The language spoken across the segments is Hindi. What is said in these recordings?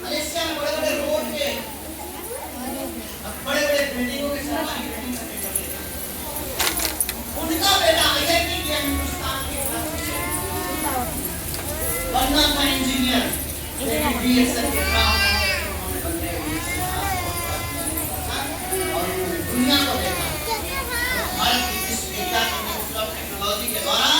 मलेशिया में बड़े-बड़े रोड के बड़े-बड़े बिल्डिंगों के सरकारी बिल्डिंग उनका बेटा आईआईटी के हिंदुस्तान के बनना था इंजीनियर, बीएसएफ के काम और दुनिया को देखा भारत की इस विज्ञान और टेक्नोलॉजी के द्वारा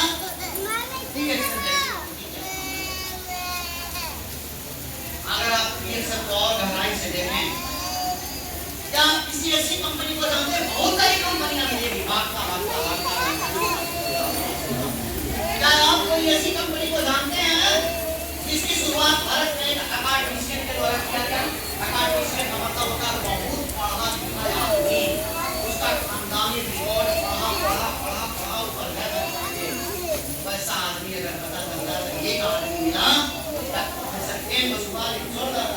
अगर आप बीएसएफ को और गहराई से देखें, क्या आप किसी ऐसी कंपनी को जानते हैं? बहुत सारी कंपनियां मिलेगी, क्या आप कोई ऐसी कंपनी को जानते हैं जिसकी शुरुआत भारत में एक अकादमिशियन के द्वारा किया गया? अकादमिशियन का मतलब होता है बहुत पढ़ा लिखा आदमी, उसका खानदानी रिकॉर्ड पढ़ा ऊपर गया। वैसा आदमी अगर पता चलता है ये आदमी मिला प्रोफेसर के मशहूर जोरदार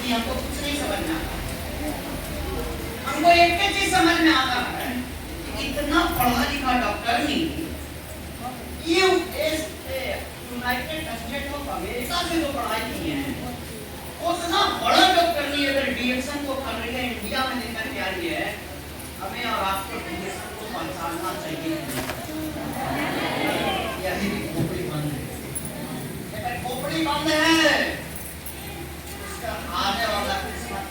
हमको कुछ नहीं समझ में आता। हमको एक चीज समझ में आता है, इतना पढ़ा लिखा डॉक्टर नहीं यूनाइटेड स्टेट ऑफ अमेरिका से जो पढ़ाई की है उतना बड़ा डॉक्टर नहीं अगर डीएक्शन को कर रही है इंडिया में लेकर के आ रही है, हमें और आपको डीएक्शन को पहचानना चाहिए। यही खोपड़ी बंद है, खोपड़ी बंद है, उसका आने वाला किस्मत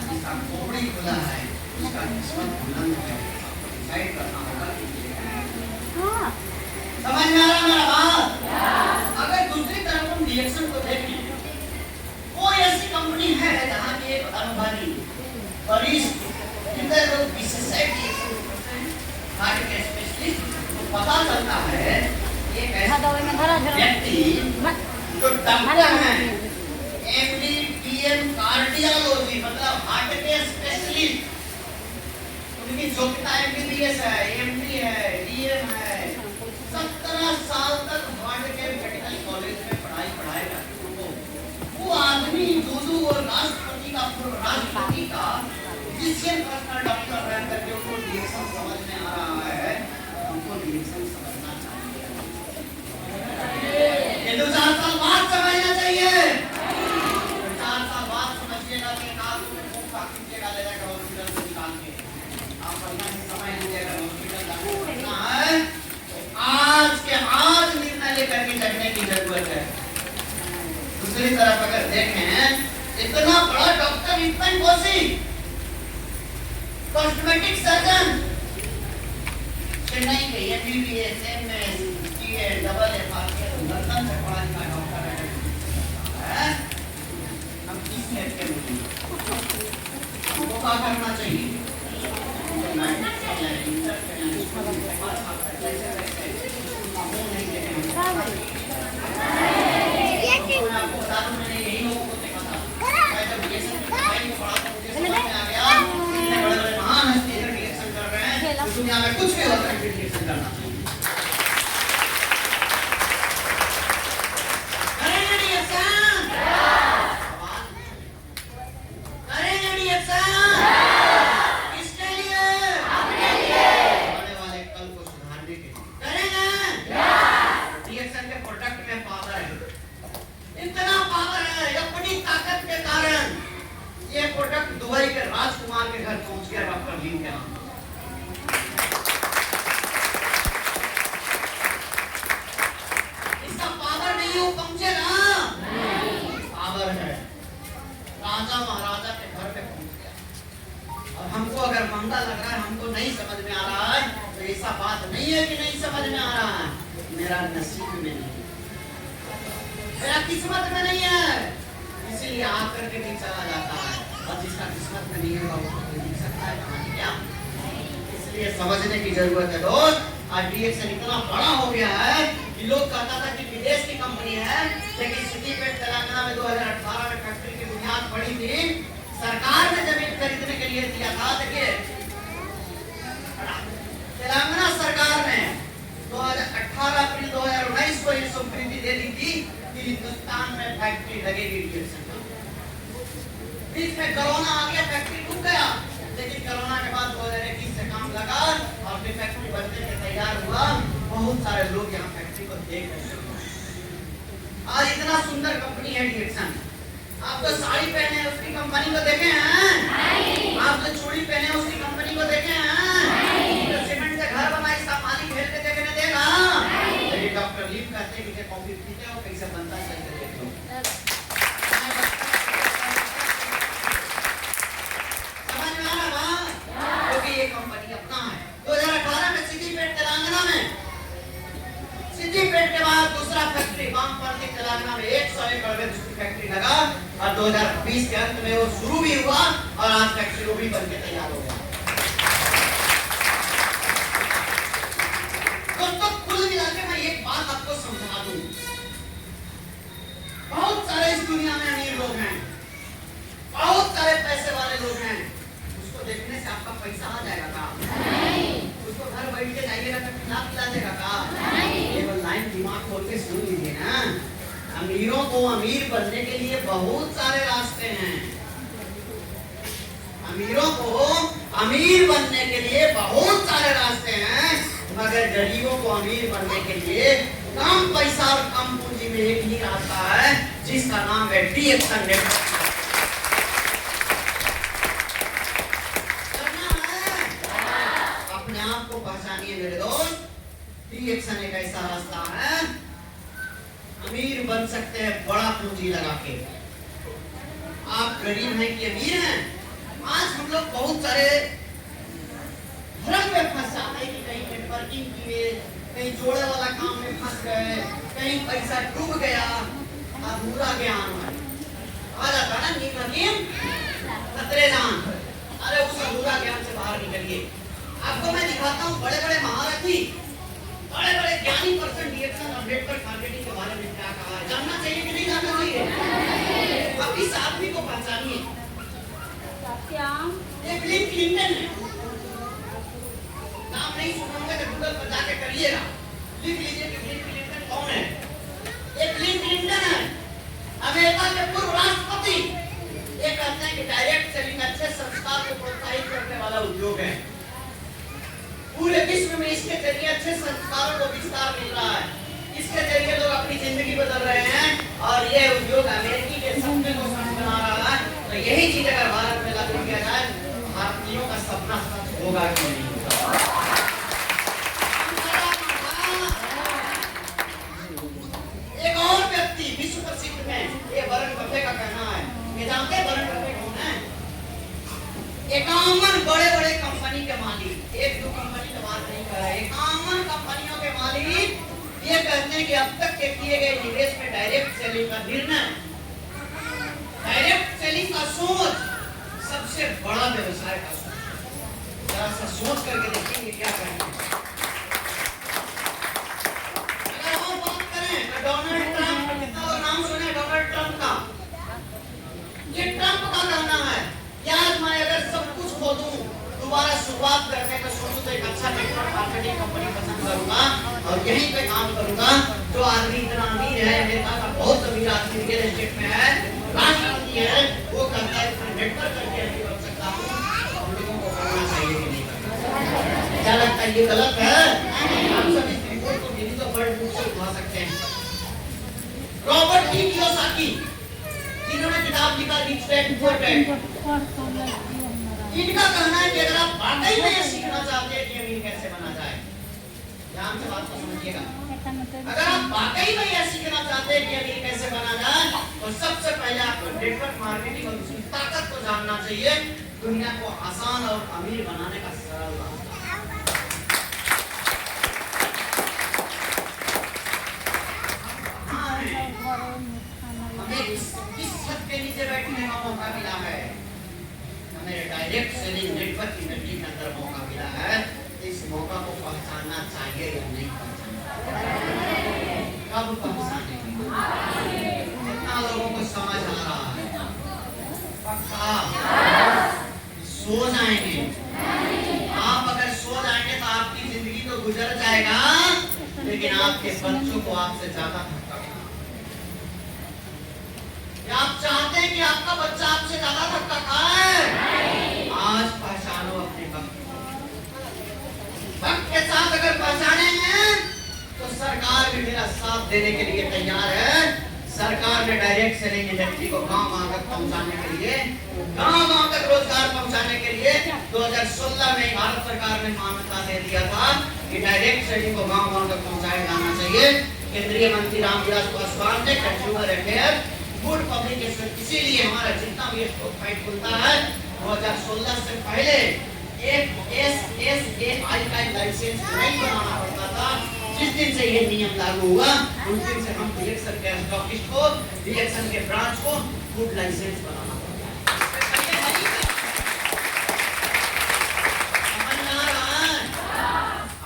जिसका खोपड़ी खुला है उसका किस्मत बुलंद है। साइड करना होगा। समझ में आ रहा मेरा बात? अगर दूसरी तरफ हम डीएक्शन को देखें, कोई ऐसी कंपनी है जहाँ की एक अनुभवी वरिष्ठ हृदय रोग विशेषज्ञ हार्ट के स्पेशलिस्ट को पता चलता है ये व्यक्ति जो डॉक्टर है एमडी पीएम कार्डियोलॉजी मतलब हार्ट के स्पेशलिस्ट, उनकी योग्यता एमबीबीएस है, एमडी है, डीएम है, 17 साल तक हार्ट के मेडिकल कॉलेज में पढ़ाएगा। वो आदमी दूदू और राष्ट्रपति का पूर्व राष्ट्रपति का फिजिशियन पर्सनल डॉक्टर रह करके उनको डीएक्शन समझ में आ रहा है, उनको डीएक्शन समझना चाहिए। ये 2-4 साल बाद समझना चाहिए। 4 साल बाद समझिएगा कि काल में खूब कीजिएगा, ले जाकर हॉस्पिटल से निकाल के आप बढ़िया से समय लीजिएगा। हॉस्पिटल जाना है आज के आज निर्णय लेकर के चलने की जरूरत है। दूसरी तरफ अगर देखें, इतना बड़ा डॉक्टर इतमान कोसी कॉस्मेटिक सर्जन चेन्नई के MBBS MS TA double FRK London से पढ़ा लिखा डॉक्टर है। हम 30 मिनट के लिए हमको क्या करना चाहिए? दुनिया में कुछ भी होता है डिटेक्शन करना चाहिए। करेंगे डिटेक्शन? करेंगे डिटेक्शन? किसके लिए? अपने लिए। आने वाले कल को सुधारने के लिए। करेंगे? डिटेक्शन के प्रोडक्ट में पावर है, इतना पावर है, अपनी ताकत के कारण ये प्रोडक्ट दुबई के राजकुमार के घर पहुंच गया डॉक्टर लीन के नाम। राजा महाराजा के घर पे पहुंच गया। और हमको अगर मंदा लग रहा है, हमको नहीं समझ में आ रहा है, तो ऐसा बात नहीं है कि नहीं समझ में आ रहा है, मेरा नसीब में नहीं, मेरा किस्मत में नहीं है, इसीलिए आकर के नहीं चला जाता है। और जिसका किस्मत में नहीं होगा उसको कोई दिख सकता है कहानी क्या? इसलिए समझने की जरूरत है दोस्त। आज डीएक्सन इतना बड़ा हो गया है कि लोग कहता था कि विदेश की कंपनी है, लेकिन सिद्दीपेट तेलंगाना में 2018 में फैक्ट्री की बुनियाद पड़ी थी। सरकार ने जमीन खरीदने के लिए दिया था। देखिए तेलंगाना सरकार ने 18 अप्रैल 2019 को ये स्वीकृति दे दी थी कि हिंदुस्तान में फैक्ट्री लगेगी डीएक्सन। बीच में कोरोना आ गया, फैक्ट्री रुक गया, लेकिन कोरोना के बाद 2021 से काम लगा और फिर फैक्ट्री बनने के तैयार हुआ। बहुत सारे लोग यहाँ फैक्ट्री को देख रहे हैं। आज इतना सुंदर कंपनी है डीएक्सन। आप तो साड़ी पहने उसकी कंपनी को देखे हैं? आप तो चूड़ी पहने उसकी कंपनी को देखे हैं? तो सीमेंट से घर बना इसका मालिक खेल के देखने देगा? ये डॉक्टर लीव कहते हैं कि कॉफी पीते हो कैसे बनता है, चल के देख लो। समझ में आ रहा है? क्योंकि ये कंपनी अपना है। 2018 में सिद्दीपेट तेलंगाना में, सिद्दीपेट के बाद दूसरा फैक्ट्री बामपल्ली तेलंगाना में 100 एकड़ में दूसरी फैक्ट्री लगा और 2020 के अंत में वो शुरू भी हुआ और आज फैक्ट्री वो भी बनके तैयार हो गया। दोस्तों कुल मिलाकर मैं एक बात आपको समझा दूं, बहुत सारे इस दुनिया में अमीर लोग हैं, बहुत सारे पैसे वाले लोग हैं, उसको देखने से आपका पैसा आ जाएगा का? उसको घर बैठ के जाइएगा तो खिला पिला देगा का? केवल लाइन दिमाग खोल के सुन लीजिए ना। अमीरों को अमीर बनने के लिए बहुत सारे रास्ते हैं। अमीरों को अमीर बनने के लिए बहुत सारे रास्ते हैं, मगर गरीबों को अमीर बनने के लिए कम पैसा और कम पूंजी में एक ही रास्ता है, जिसका नाम है डीएक्सन नेटवर्क। अपने आप को पहचानिए मेरे दोस्त। डीएक्सन एक ऐसा रास्ता है, अमीर बन सकते हैं बड़ा पूंजी लगा के। आप गरीब हैं कि अमीर हैं? आज हम लोग बहुत सारे भ्रम में फंस जाते हैं कि कहीं नेटवर्किंग किए, कहीं जोड़े वाला काम में फंस गए, कहीं पैसा डूब गया, अधूरा ज्ञान है। आ जाता ना नीम हकीम खतरे जान। अरे उस अधूरा ज्ञान से बाहर निकलिए। आपको मैं दिखाता हूँ बड़े बड़े महारथी, बड़े बड़े ज्ञानी पर्सन डीएक्सन और नेटवर्क मार्केटिंग के बारे में क्या कहा है। जानना चाहिए कि नहीं जानना चाहिए? अब इस आदमी को पहचानिए। ये बिल क्लिंटन है। नाम नहीं सुना होगा तो गूगल पर जाके करिएगा, लिख लीजिए कि बिल क्लिंटन कौन है। ये बिल क्लिंटन है, अमेरिका के पूर्व राष्ट्रपति। ये कहते हैं कि डायरेक्ट सेलिंग अच्छे संस्कार को प्रोत्साहित करने वाला उद्योग है। पूरे विश्व में इसके जरिए अच्छे संस्कारों को विस्तार मिल रहा है। इसके जरिए लोग अपनी जिंदगी बदल रहे हैं और ये उद्योग अमेरिकी के सपने को सच बना रहा है। तो यही चीज अगर भारत में लागू किया जाए, भारतीयों का सपना सच होगा कि नहीं होगा? एक और व्यक्ति विश्व प्रसिद्ध में, ये वरुण बफेट का कहना है। ये जानते हैं वरुण बफेट कौन है? 51 बड़े बड़े कंपनी के मालिक, एक दो कंपनी की बात नहीं कर रहे, 51 कंपनियों के मालिक ये कहते हैं कि अब तक के किए गए निवेश में डायरेक्ट सेलिंग का निर्णय, डायरेक्ट सेलिंग का सोच सबसे बड़ा व्यवसाय का सोच। जरा सा सोच करके देखेंगे क्या करेंगे। अगर और बात करें तो डोनाल्ड ट्रंप, कितना लोग नाम सुने डोनाल्ड ट्रंप का? ये ट्रंप का कहना है यार मैं अगर सब कुछ खो दूं, दोबारा शुरुआत करने का सोचूं तो एक अच्छा नेटवर्क मार्केटिंग कंपनी पसंद करूंगा और यहीं पे काम करूंगा। जो आदमी इतना अमीर है, अमेरिका का बहुत अमीर आदमी रियल एस्टेट में है, राष्ट्रपति है, वो कहता है नेटवर्क करके अमीर बन सकता हूं। हम लोगों को करना चाहिए कि नहीं करना? क्या लगता है ये गलत है? हम सब इस रिपोर्ट को गिनीज ऑफ वर्ल्ड बुक से उठा सकते हैं। रॉबर्ट टी कियोसाकी जिन्होंने किताब लिखा रिच डैड पुअर डैड, इनका कहना है कि अगर आप वाकई में ये सीखना चाहते हैं कि अमीर कैसे बना जाए, ध्यान से बात को समझिएगा। अगर आप वाकई में यह सीखना चाहते हैं कि अभी कैसे बना जाए, तो सबसे पहले आपको नेटवर्क मार्केटिंग और उसकी ताकत को जानना चाहिए। दुनिया को आसान और अमीर बनाने का सरल रास्ता। हमें किस छत के नीचे बैठने का मौका मिला है? हमें डायरेक्ट सेलिंग नेटवर्क इंडस्ट्री के अंदर मौका मिला है। इस मौका को पहचानना चाहिए या नहीं पहचानना? कब पहचानेंगे? कितना लोगों को समझ आ रहा है? पक्का सो जाएंगे। आप अगर सो जाएंगे तो आपकी जिंदगी तो गुजर जाएगा, लेकिन आपके बच्चों को आपसे ज्यादा धक्का। आप चाहते हैं कि आपका बच्चा आपसे ज्यादा धक्का खाए? आज पहचानो अपने वक्त के साथ। अगर पहचानेंगे तो सरकार भी मेरा साथ देने के लिए तैयार है। सरकार ने डायरेक्ट सेलिंग इंडस्ट्री को गांव-गांव तक पहुंचाने के लिए, गांव-गांव तक रोजगार पहुंचाने के लिए 2016 में भारत सरकार ने मान्यता दे दिया था कि डायरेक्ट सेलिंग को गांव-गांव तक पहुंचाया जाना चाहिए। केंद्रीय मंत्री रामविलास पासवान ने कंज्यूमर अफेयर गुड पब्लिकेशन, इसीलिए हमारा जितना भी स्टॉक फाइट खुलता है 2016 से पहले एक SSAI का लाइसेंस नहीं बनाना पड़ता था। जिस दिन से ये नियम लागू हुआ उस दिन से हम इलेक्शन के स्टॉकिस्ट को, इलेक्शन के ब्रांच को गुड लाइसेंस बनाना पड़ता है। समझ में आ रहा है?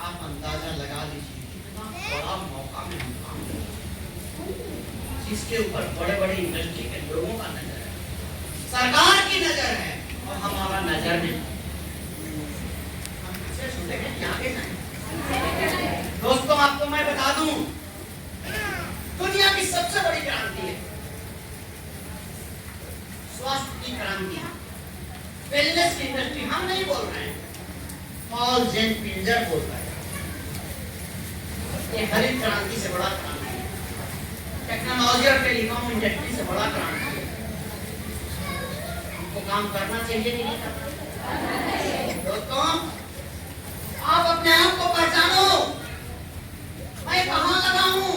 आप अंदाजा लगा लीजिए कितना बड़ा मौका में हम काम कर रहे हैं, जिसके ऊपर बड़े-बड़े इंडस्ट्री के लोगों का नजर है, सरकार की नजर है और हमारा नजर नहीं। दोस्तों आपको मैं बता दूं, दुनिया की सबसे बड़ी क्रांति है स्वास्थ्य की क्रांति, वेलनेस की इंडस्ट्री। हम नहीं बोल रहे हैं, पॉल जेन पिंजर बोल रहे हैं। ये हरित क्रांति से बड़ा क्रांति है, टेक्नोलॉजी और टेलीकॉम इंडस्ट्री से बड़ा क्रांति है। हमको काम करना चाहिए कि नहीं करना? दोस्तों आप अपने आप को पहचानो। मैं कहाँ लगा हूँ?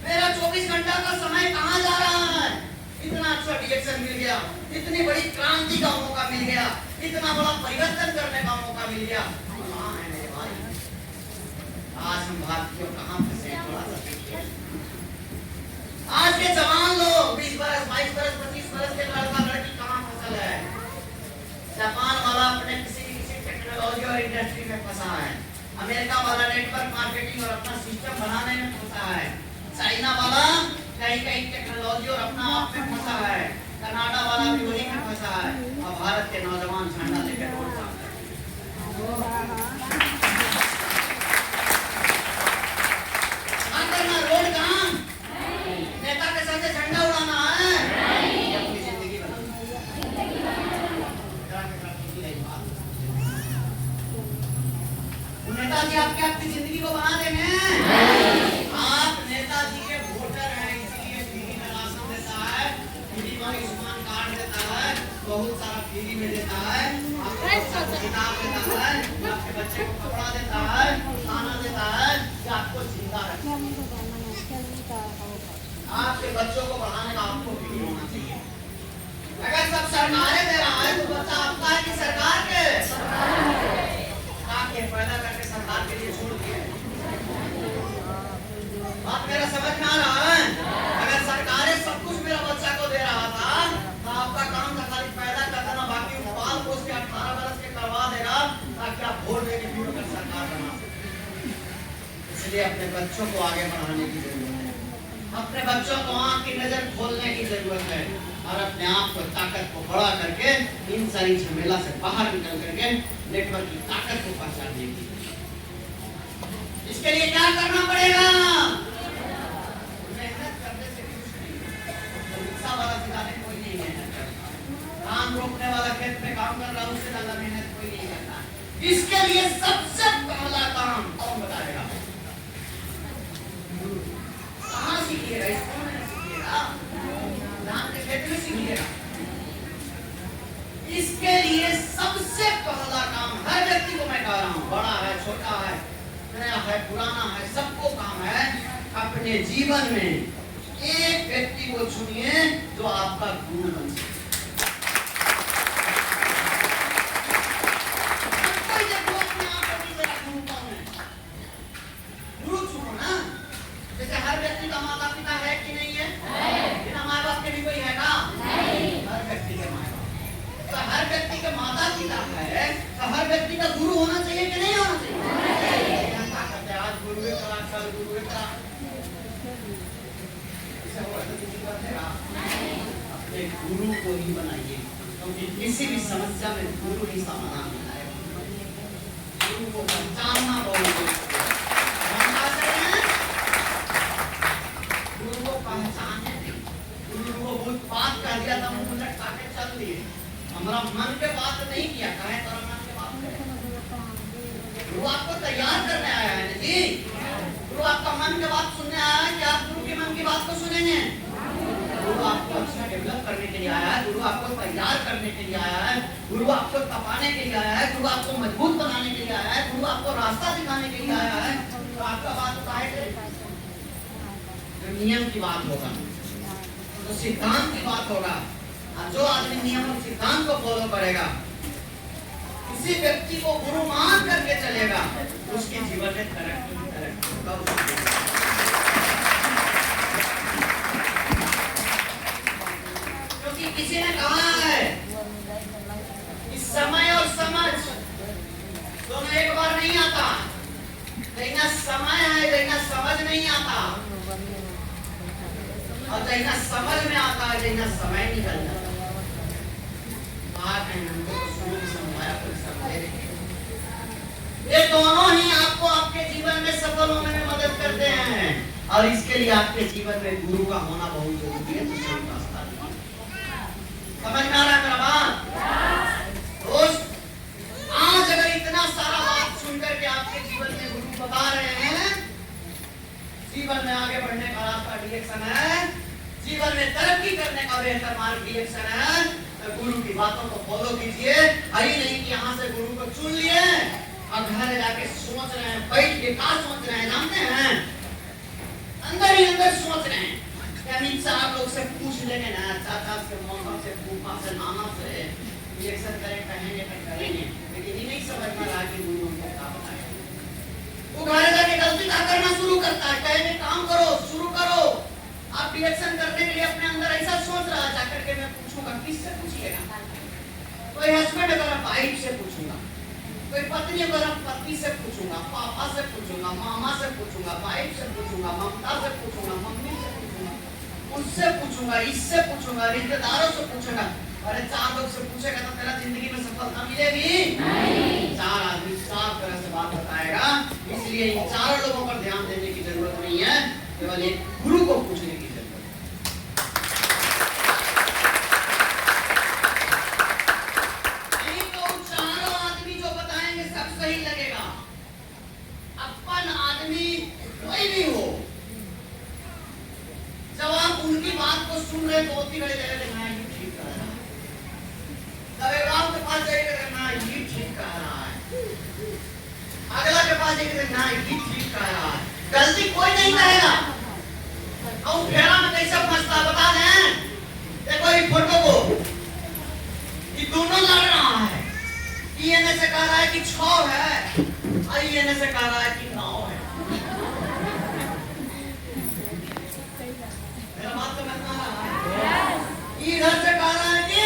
मेरा 24 घंटा का समय कहाँ जा रहा है? इतना अच्छा डिरेक्शन मिल गया, इतनी बड़ी क्रांति का मौका मिल गया, इतना बड़ा परिवर्तन करने का मौका मिल गया। कहाँ है मेरे भाई? आज हम भारतीय कहाँ फंसे? थोड़ा सा देखिए। आज के जवान लोग 20 बरस, 22 बरस, 25 बरस के लड़का लड़की कहाँ फसल है? जापान वाला अपने किसी टेक्नोलॉजी और इंडस्ट्री में फंसा है, अमेरिका वाला नेटवर्क मार्केटिंग और अपना सिस्टम बनाने में फंसा है, चाइना वाला कहीं टेक्नोलॉजी और अपना आप में फंसा है, कनाडा वाला भी वही में फंसा है, और भारत के नौजवान झंडा लेकर रोड पर रोड कहाँ? नेता के साथ झंडा उड़ाना है? अपनी जिंदगी नेताजी आपके आपकी जिंदगी को बना देंगे। आप नेताजी के वोटर हैं, इसीलिए फ्री में राशन देता है, फ्री में आयुष्मान कार्ड देता है, बहुत सारा फ्री में देता है, आपको किताब देता है, आपके बच्चे को कपड़ा देता है, खाना देता है, कि आपको जिंदा रखे। आपके बच्चों को पढ़ाने का आपको फ्री होना चाहिए। अगर सब सरकारें दे रहा है तो बच्चा आपका है कि सरकार के? आपके पैदा करके सरकार के लिए छोड़ दिया। बात मेरा समझ में आ रहा है? अगर सरकारें सब कुछ मेरा बच्चा को दे रहा था तो आपका काम था खाली पैदा कर देना, बाकी पाल पोस के 18 बरस के करवा देगा ताकि आप वोट देके फिर कर सरकार बना। इसलिए अपने बच्चों को आगे बढ़ाने की जरूरत है, अपने बच्चों को आंख की नजर खोलने की जरूरत है और अपने आप को ताकत को बड़ा करके इन सारी झमेला से बाहर निकल करके नेटवर्क की ताकत को पहचानने की। इसके लिए क्या करना पड़ेगा? मेहनत करने से कुछ नहीं, रिक्शा वाला सिखाने कोई नहीं मेहनत करता, धान रोपने वाला खेत में काम कर रहा उससे ज्यादा मेहनत कोई नहीं करता। इसके लिए सबसे पहला काम कौन बताएगा? कहाँ सीखिएगा? इसको नहीं सीखिएगा, धान के खेत में सीखिएगा। इसके लिए सबसे पहला काम हर व्यक्ति को मैं कह रहा हूँ, बड़ा है छोटा है, नया है पुराना है, सबको काम है अपने जीवन में एक व्यक्ति को चुनिए जो आपका गुरु बन सके। गुरु चुनो ना, जैसे हर व्यक्ति का माता पिता है कि नहीं है? बिना माँ बाप के भी कोई है का? हर व्यक्ति के माँ बाप, तो हर व्यक्ति के माता पिता है, तो हर व्यक्ति का गुरु होना चाहिए कि नहीं होना चाहिए? आज गुरु के करा, कल गुरु के करा, अपने गुरु को ही बनाइए, क्योंकि किसी भी समस्या में गुरु ही समाधान है। गुरु को पहचानना बहुत जरूरी है। गुरु को पहचाने, गुरु को बहुत बात कर दिया था, मुंह लटका के चल दिए, हमारा मन के बात नहीं किया, कहे तो मन के बात करे। गुरु आपको तैयार करने आया है ना जी, गुरु आपका मन की बात सुनने आया है कि आप गुरु के मन की बात को सुनेंगे? गुरु आपको अच्छा डेवलप करने के लिए आया है, गुरु आपको तैयार करने के लिए आया है, गुरु आपको तपाने के लिए आया है, गुरु आपको मजबूत बनाने के लिए आया है, गुरु आपको रास्ता दिखाने के लिए आया है। तो आपका बात उठाए जो नियम की बात होगा, तो सिद्धांत की बात होगा, जो आदमी नियम और सिद्धांत को फॉलो करेगा, किसी व्यक्ति को गुरु मान करके चलेगा, उसके जीवन में तरक्की होगा। क्योंकि किसी ने कहा है कि समय और समझ दोनों एक बार नहीं आता, लेकिन समय है, लेकिन समझ नहीं आता, और लेकिन समझ में आता है, लेकिन समय निकल जाता है। बात है हमको शुरू समझाया, कुछ समझे। ये दोनों ही आपको आपके जीवन में सफल होने में मदद करते हैं, और इसके लिए आपके जीवन में गुरु का होना बहुत जरूरी है। समझ में आ रहा है मेरा बात? दोस्त, आज अगर इतना सारा बात सुनकर के आपके जीवन में गुरु बता रहे हैं, जीवन में आगे बढ़ने का रास्ता डायरेक्शन है, जीवन में तरक्की करने का बेहतर मार्ग डायरेक्शन है, तो गुरु की बातों को फॉलो कीजिए। यही नहीं कि यहाँ से गुरु को चुन लिए और घर जाके सोच रहे हैं, बैठ के क्या सोच रहे हैं जानते हैं? अंदर ही अंदर सोच रहे हैं। चार लोग से पूछ लेंगे ना, चाचा से, मौसा से, फूफा से, नाना से, रिएक्शन करें, कहेंगे तो करेंगे, लेकिन ये नहीं समझ में रहा कि गुरु हमको क्या बताए। वो घर जाके गलती क्या करना शुरू करता है, कहेंगे काम करो, शुरू करो। आप रिएक्शन करने के लिए अपने अंदर ऐसा सोच रहा है, जाकर के मैं पूछूंगा, किससे पूछिएगा? कोई हस्बैंड अगर वाइफ से पूछूंगा, कोई पत्नी अगर पति से पूछूंगा, पापा से पूछूंगा, मामा से पूछूंगा, वाइफ से पूछूंगा, ममता से पूछूंगा, मम्मी से पूछूंगा, उससे पूछूंगा, इससे पूछूंगा, रिश्तेदारों से पूछूंगा। अरे चार लोग से पूछेगा तो तेरा जिंदगी में सफलता मिलेगी नहीं। चार आदमी चार तरह से बात बताएगा, इसलिए इन चार लोगों पर ध्यान देने की जरूरत नहीं है, केवल एक गुरु को पूछने की जरूरत है। तो चारों आदमी जो बताएंगे सब सही लगेगा। अपन आदमी कोई भी हो, जब आप उनकी बात को सुन रहे तो होती रहे ना, ये ठीक कह रहा है, दवेगांव के पास जाएगा ना, ये ठीक कह रहा है, अगला के पास जाएगा ना, ये ठीक कह रहा है, गलती कोई नहीं करेगा। और फेरा में कैसे फंसता बता दें? देखो ये फोटो को, ये दोनों लड़ रहा है, ये ने से कह रहा है कि 6 है, और ये ने से कह रहा है कि 9 है। इधर से कह रहा है कि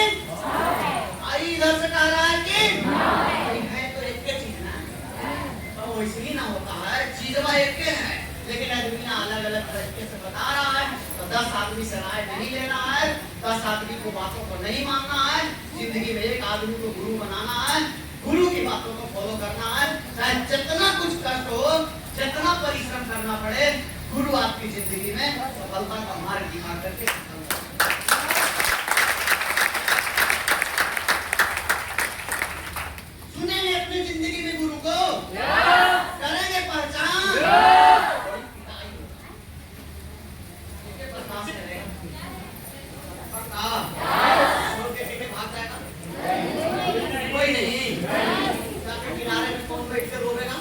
इधर से कह रहा है कि है, तो एक के चीज ना, तो वैसे ही ना होता है, चीजवा एक के है, लेकिन आदमी ना अलग अलग तरीके से बता रहा है। तो 10 आदमी से राय नहीं लेना है, 10 आदमी को बातों को नहीं मानना है, जिंदगी में एक आदमी को गुरु बनाना है, गुरु की बातों को फॉलो करना है, चाहे जितना कुछ कष्ट हो, जितना परिश्रम करना पड़े, गुरु आपकी जिंदगी में सफलता का मार्ग दिखा करके सुनेंगे अपनी जिंदगी में गुरु को, करेंगे पहचान, कोई नहीं, किनारे में कौन बैठ के रोवेगा?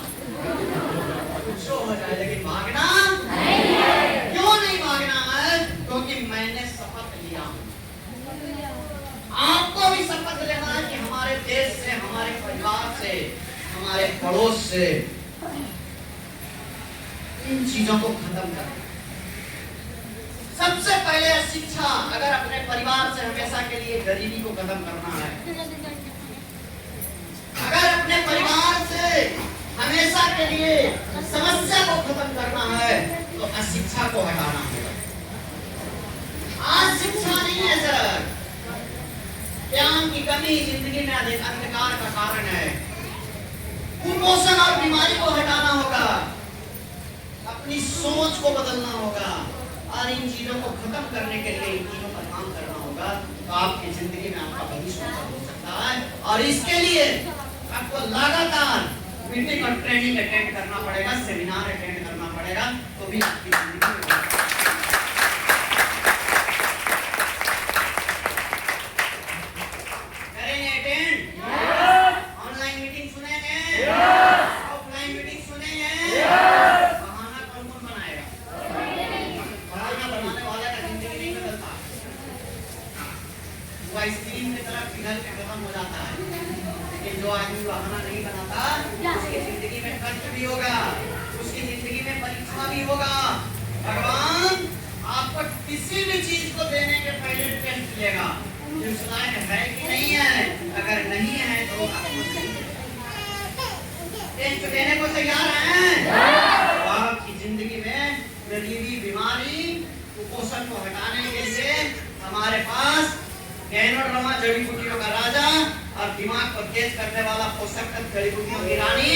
से, हमारे पड़ोस से, इन चीजों को खत्म करना। सबसे पहले शिक्षा। अगर अपने परिवार से हमेशा के लिए गरीबी को खत्म करना है, अगर अपने परिवार से हमेशा के लिए समस्या को खत्म करना है, तो अशिक्षा को हटाना होगा। आज शिक्षा नहीं है सर, ज्ञान की कमी जिंदगी में अंधकार का कारण है। कुपोषण और बीमारी को हटाना होगा, अपनी सोच को बदलना होगा, और इन चीजों को खत्म करने के लिए इन चीजों पर काम करना होगा, तो आपकी जिंदगी में आपका भविष्य हो सकता है। और इसके लिए आपको लगातार मीटिंग और ट्रेनिंग अटेंड करना पड़ेगा, सेमिनार अटेंड करना पड़ेगा, तो भी आपकी जिंदगी में करेंगे अटेंड। ऑनलाइन मीटिंग सुनेंगे, ऑफलाइन मीटिंग सुनेंगे। बहाना कौन कौन बनाएगा? बहाना बनाने वाले का जिंदगी नहीं बदलता, वो आइसक्रीम की तरह पिघल के खत्म हो जाता है। लेकिन जो आदमी बहाना नहीं बनाता, उसकी जिंदगी में कष्ट भी होगा, उसकी जिंदगी में परीक्षा भी होगा। भगवान आपको किसी भी चीज को देने के पहले टेस्ट लेगा, उस लायक है कि नहीं है। अगर नहीं है तो टेस्ट देने को तैयार हैं? आपकी जिंदगी में गरीबी, बीमारी, कुपोषण को हटाने के लिए हमारे पास गैनोड्रमा जड़ी बूटियों का राजा और दिमाग को तेज करने वाला पोषक तत्व जड़ी बूटियों की रानी,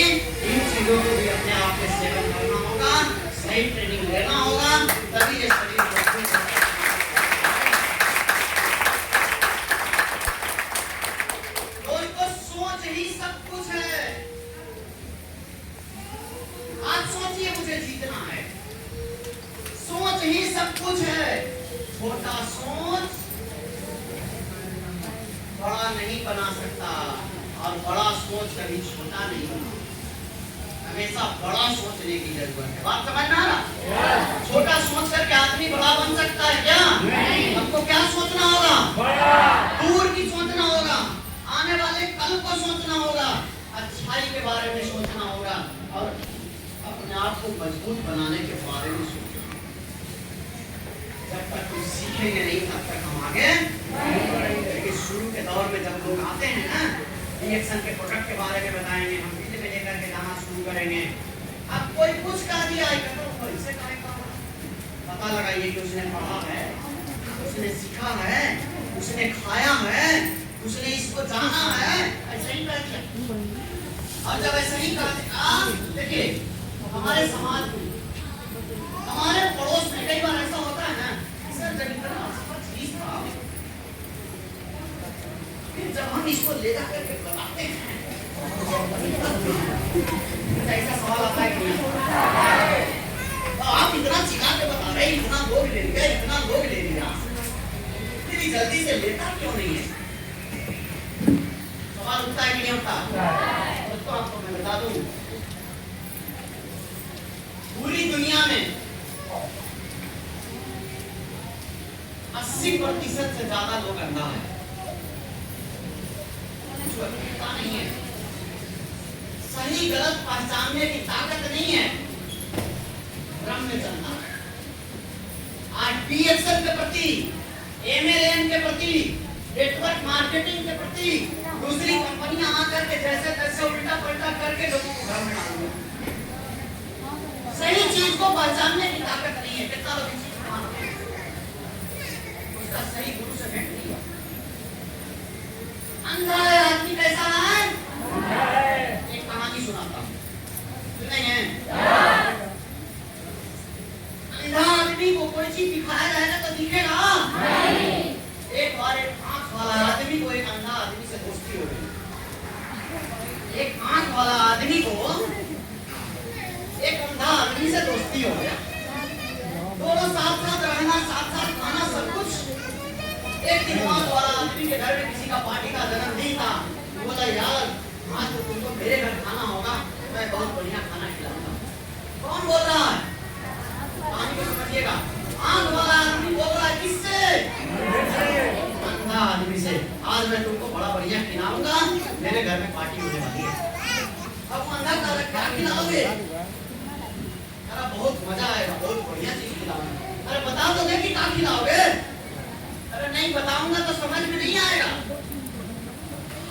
इन चीजों को भी अपने आप में सेवन करना होगा, सही ट्रेनिंग लेना होगा, तभी ये शरीर को सोच ही सब कुछ है। आज सोचिए, मुझे जीतना है, सोच ही सब कुछ है। छोटा सोच बड़ा नहीं बना सकता, और बड़ा सोच कभी छोटा नहीं बना। हमेशा बड़ा सोचने की जरूरत है। बात समझ में आ रहा? छोटा सोच करके आदमी बड़ा बन सकता है क्या? हमको क्या सोचना होगा? दूर की सोचना होगा, आने वाले कल को सोचना होगा, अच्छाई के बारे में सोचना होगा, और अपने आप को मजबूत बनाने के बारे में सोचना। जब तक कुछ सीखेंगे नहीं, तब तक हम आगे नहीं बढ़ेंगे। लेकिन शुरू के दौर में जब लोग आते हैं ना, रिएक्शन के प्रोडक्ट के बारे में बताएंगे, हम फील्ड में लेकर के जाना शुरू करेंगे। अब कोई कुछ कह दिया है, तो इससे करेगा, पता लगाइए कि उसने पढ़ा है, उसने सीखा है, उसने खाया है, उसने इसको जाना है, ऐसा ही कर दिया। और जब ऐसा ही कर दिया, देखिए हमारे समाज में, हमारे पड़ोस में कई बार ऐसा होता है ना, सर जब इतना अच्छा चीज था, फिर जब हम इसको ले जाकर के बताते हैं, ऐसा सवाल आता है कि तो आप इतना चिढ़ा के बता रहे, इतना लोग ले लिया, इतना लोग ले लिया, फिर जल्दी से लेता क्यों नहीं है? सवाल उठता है कि नहीं उठता? तो आपको मैं बता दूं, पूरी दुनिया में 80% से ज्यादा लोग अंधा है, नहीं है, सही गलत पहचानने की ताकत नहीं है, भ्रम में चलना है। आज डीएक्सएल के प्रति, एमएलएम के प्रति, नेटवर्क मार्केटिंग के प्रति दूसरी कंपनियां आकर के जैसे तैसे उल्टा पलटा करके लोगों को भ्रम में डाल, सही चीज को पहचानने की ताकत नहीं है। कितना लोग इस चीज को मानते हैं, उसका सही गुरु से भेंट नहीं हुआ। अंधा है आदमी, कैसा है? एक कहानी सुनाता हूँ, सुनेंगे? अंधा आदमी को कोई चीज दिखाया जाएगा तो दिखेगा नहीं। एक बार एक आंख वाला आदमी को एक अंधा आदमी से दोस्ती हो गई। एक आंख वाला आदमी को एक अंधा आदमी से दोस्ती हो गया, दोनों साथ साथ रहना, साथ साथ खाना, सब कुछ। एक दिन आंख वाला आदमी के घर में किसी का पार्टी का जन्मदिन था, बोला यार आज तो तुमको मेरे घर खाना होगा, मैं बहुत बढ़िया खाना खिलाऊंगा। कौन बोल रहा है? कहानी को समझिएगा। आंख वाला आदमी बोल रहा है किससे? अंधा आदमी से। आज मैं तुमको बड़ा बढ़िया खिलाऊंगा, मेरे घर में पार्टी होने वाली है। अब अंधा क्या खिलाओगे? अरे बहुत मजा आएगा, बहुत बढ़िया चीज खिलाओगे। अरे बताओ तो देखिए क्या खिलाओगे? अरे नहीं बताऊंगा तो समझ में नहीं आएगा,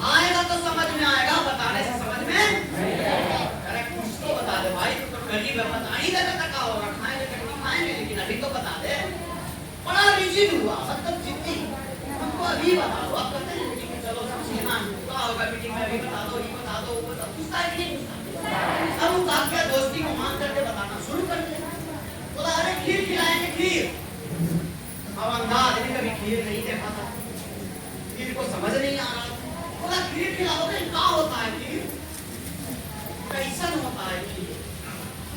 आएगा तो समझ में आएगा, बताने से समझ में अरे कुछ तो बता दे भाई, तो गरीब है, बता ही देगा तो क्या होगा, खाएंगे चटनी खाएंगे, लेकिन अभी तो बता दे। बड़ा रिजिड हुआ, मतलब जितनी हमको अभी बता दो। आप कहते हैं मीटिंग में चलो समझिए ना क्या होगा, मीटिंग में अभी बता दो, ये बता दो, वो बता, पूछता है कि नहीं पूछता? अब वो क्या दोस्ती को मान करके बताना शुरू कर दे। बोला अरे खीर खिलाएंगे, खीर। अब अंधा आदमी कभी खीर नहीं देखा था, खीर को समझ नहीं आ रहा। बोला खीर खिलाओगे, क्या होता है खीर, कैसा होता है खीर?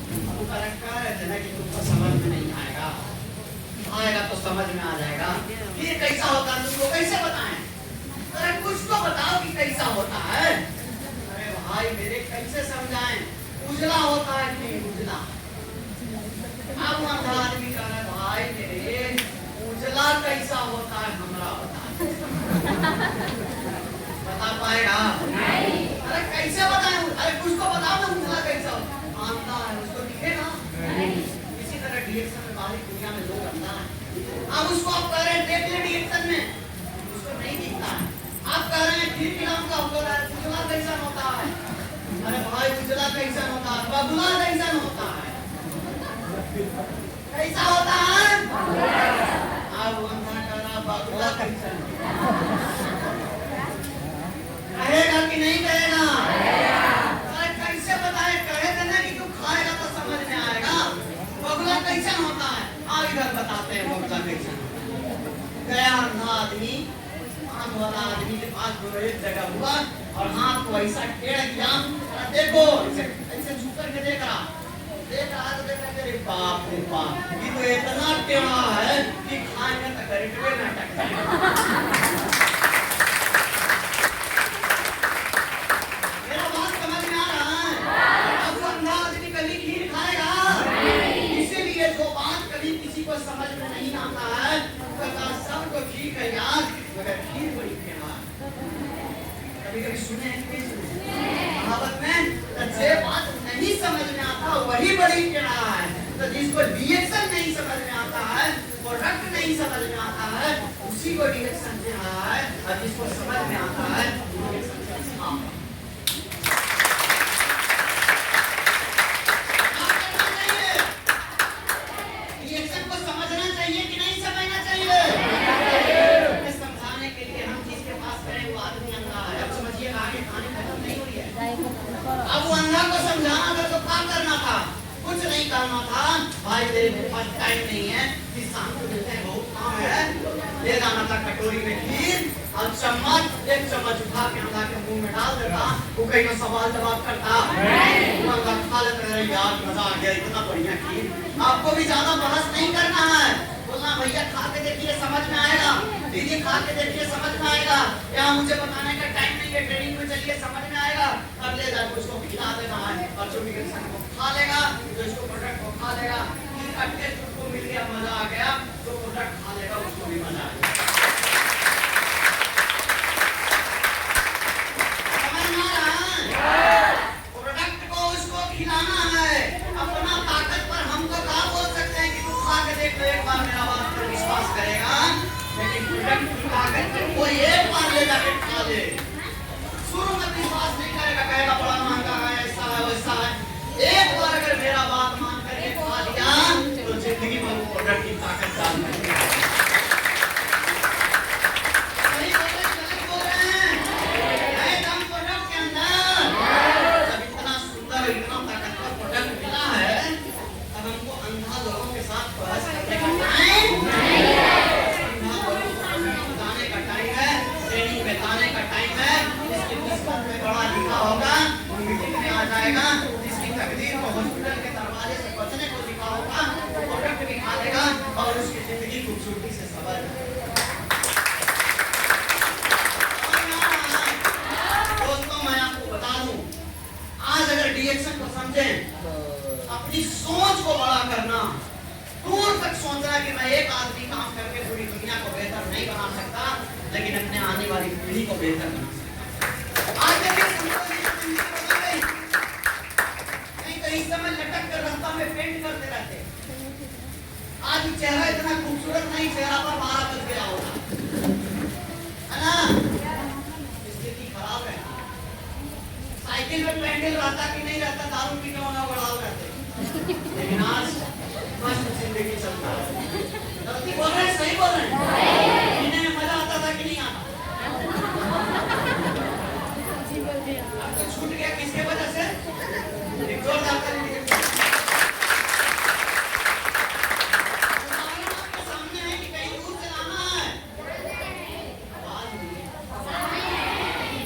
अब करेक्टर है कि तुमको समझ में नहीं आएगा, आएगा तो समझ में आ जाएगा। खीर कैसा होता है तुमको कैसे बताएं? अरे कुछ तो बताओ कि कैसा होता है। अरे भाई मेरे कैसे समझाएं? उजला होता है खीर, उजला। अब अंधा आदमी कह रहा है भाई मेरे उजला कैसा होता है हमरा बता। बता पाएगा? नहीं। अरे कैसे बताएं? अरे कुछ तो बताओ ना, उजला कैसा होता है? अंधा है, उसको दिखेगा नहीं। इसी तरह रिएक्शन में बाहरी दुनिया में लोग अंधा है। अब उसको आप कह रहे हैं देख ले रिएक्शन में, उसको नहीं दिखता है। आप कह रहे हैं खीर खिलाऊंगा, बोल रहा है उजला कैसा होता है। अरे भाई उजला कैसा होता है, बबुला कैसा होता है, कैसा होता है? अब अंधा कह रहा बबुला कैसा कहेगा कि नहीं कहेगा? अरे कैसे बताए? कहे ना कि तू खाएगा तो समझ में आएगा। बबुला कैसा होता है? आ इधर बताते हैं बबुला कैसा। गया अंधा आदमी, आंख वाला आदमी के पास एक जगह हुआ और हाथ को ऐसा टेढ़ किया, देखो ऐसे झुक करके देख रहा तो देख रहा, अरे बाप रे बाप, ये तो इतना टेढ़ा है कि खाएंगे तो गरीबे ना टकराए। मेरा बात समझ में आ रहा है? अब वो अंधा आदमी कभी खीर खाएगा? इसीलिए जो बात कभी किसी को समझ में नहीं आता है, सबको ठीक है यार, मगर खीर बड़ी टेढ़ा। कभी कभी सुने कहावत में, जो बात नहीं समझ में आता वही बड़ी टेढ़ा है। तो जिसको रिएक्शन नहीं समझ में आता है, प्रोडक्ट नहीं समझ में आता है, उसी को रिएक्शन टेढ़ा है, और जिसको समझ में आता है रिएक्शन टेढ़ा। रिएक्शन को समझना चाहिए कि नहीं समझना चाहिए? समझाने के लिए हम जिसके पास गए वो आदमी अंधा है। अब समझिए आगे कहानी खत्म नहीं हुई है। अब वो अंधा को समझाना था तो क्या करना था? कुछ नहीं करना था। भाई तेरे पास टाइम नहीं है, कि शाम को मिलते हैं, बहुत काम है। ले जाना था कटोरी में खीर और चम्मच, एक चम्मच उठा के अंधा के मुंह में डाल देता। वो कहीं का सवाल जवाब करता, अंधा खा लेता है, यार मजा आ गया, इतना बढ़िया खीर। आपको भी ज्यादा बहस नहीं करना है, बोलना भैया खा के देखिए समझ में आएगा, दीदी खा के देखिए समझ में आएगा, यहाँ मुझे बताने का टाइम नहीं है, ट्रेनिंग में चलिए समझ में आएगा। अब ले जाकर उसको खिला देना है और जो रिएक्शन को खा लेगा, जो इसको प्रोडक्ट को खा लेगा, खीर का टेस्ट उसको मिल गया, मजा आ गया, जो प्रोडक्ट खा लेगा उसको भी मजा आ गया। समझ में आ रहा है? प्रोडक्ट को उसको खिलाना है अपना ताकत पर। हम तो क्या बोल सकते हैं कि तू खा के देख लो, एक बार मेरा बात पर विश्वास करेगा, लेकिन प्रोडक्ट की ताकत पर कोई एक बार ले जाके खा ले, शुरू में विश्वास नहीं करेगा, कहेगा बड़ा महंगा है, ऐसा है वैसा है। एक बार अगर मेरा बात मान करके खा लिया तो जिंदगी में प्रोडक्ट की ताकत जान लेगा। सही बोल रहे हैं? है दम प्रोडक्ट के अंदर। जब इतना सुंदर इतना ताकतवर प्रोडक्ट मिला है, तब हमको अंधा लोगों के साथ बहस करने का टाइम नहीं है। अंधा लोगों को बताने का टाइम है, ट्रेनिंग बताने का टाइम है। इसके किस्मत में बड़ा लिखा होगा, वो मीटिंग में आ जाएगा। जिसकी तकदीर को हॉस्पिटल के दरवाजे से बचने को लिखा होगा, वो प्रोडक्ट भी खा लेगा और उसकी जिंदगी खूबसूरती से सवर जाएगी। दोस्तों मैं आपको बता दूं, आज अगर रिएक्शन को समझें, अपनी सोच को बड़ा करना, दूर तक सोचना कि मैं एक आदमी काम करके पूरी दुनिया को बेहतर नहीं बना सकता, लेकिन अपने आने वाली पीढ़ी को बेहतर बना सकता। आज देखिए इस समय लटक कर रास्ता में पेंट करते रहते। आज चेहरा इतना खूबसूरत नहीं, चेहरा पर 12 बज गया होगा, है ना? स्थिति खराब है। साइकिल में पैंडल रहता कि नहीं रहता, दारू पी के होना बढ़ाव रहते, लेकिन आज मस्त जिंदगी चलता है। गलती बोल रहे हैं, सही बोल रहे हैं? पीने में मजा आता था कि नहीं आता? अब तो छूट गया, किसके वजह से? एक जोरदार ताली दीजिए। आपके सामने है कि कहीं दूर से लाना है? आवाज नहीं।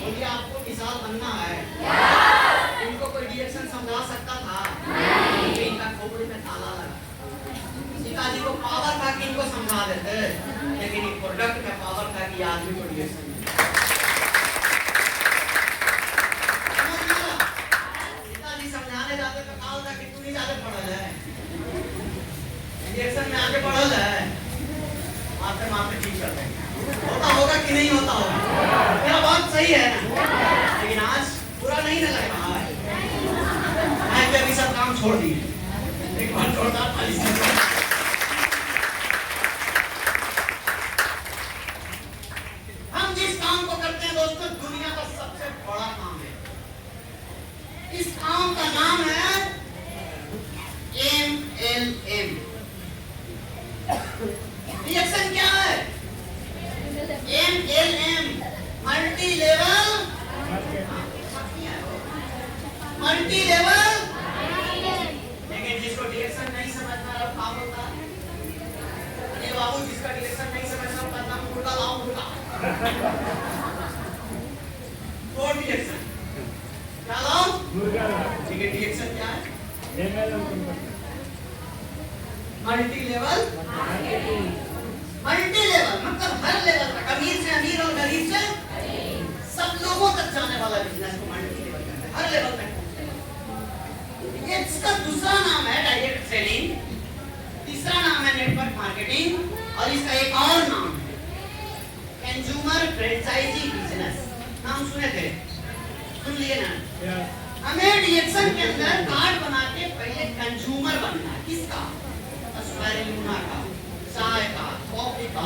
बोलिए, आपको मिसाल बनना है। इनको कोई रिएक्शन समझा सकता था? नहीं। इनका खोपड़ी में ताला लगा। सीताजी को पावर था कि इनको समझा देते, लेकिन एक प्रोडक्ट में पावर था कि आदमी को रिएक्शन समझाने जाते तो कहा होता कि तू नहीं ज्यादा पढ़ल है, रिएक्शन में आगे पढ़ल है, मारते मारते ठीक कर देंगे। होता होगा कि नहीं होता होगा? मेरा बात सही है ना? लेकिन आज पूरा नहीं ना लग रहा है। मैं भी अभी सब काम छोड़ दिए, एक बार जोरदार ताली से। हम जिस काम को करते हैं दोस्तों, दुनिया का सबसे बड़ा काम है। इस काम का नाम है MLM। रिएक्शन क्या है? MLM मल्टी लेवल लेकिन जिसको रिएक्शन नहीं समझना है क्या बोलता है? ये बाबू जिसका रिएक्शन नहीं समझना उसका नाम मुर्गा लाओ, मुर्गा तो रिएक्शन क्या लाओ? ठीक है, रिएक्शन क्या है? मल्टी लेवल मतलब हर लेवल तक, अमीर से अमीर और गरीब से सब लोगों तक जाने वाला बिजनेस को मल्टी लेवल कहते हैं, हर लेवल तक। इसका दूसरा नाम है डायरेक्ट सेलिंग, तीसरा नाम है नेटवर्क मार्केटिंग, और इसका एक और नाम है कंज्यूमर फ्रेंचाइजी बिजनेस। नाम सुने थे? सुन लिए ना? हमें रिएक्शन के अंदर कार्ड बना के पहले कंज्यूमर बनना है। किसका? लूना का, चाय का, कॉफी का,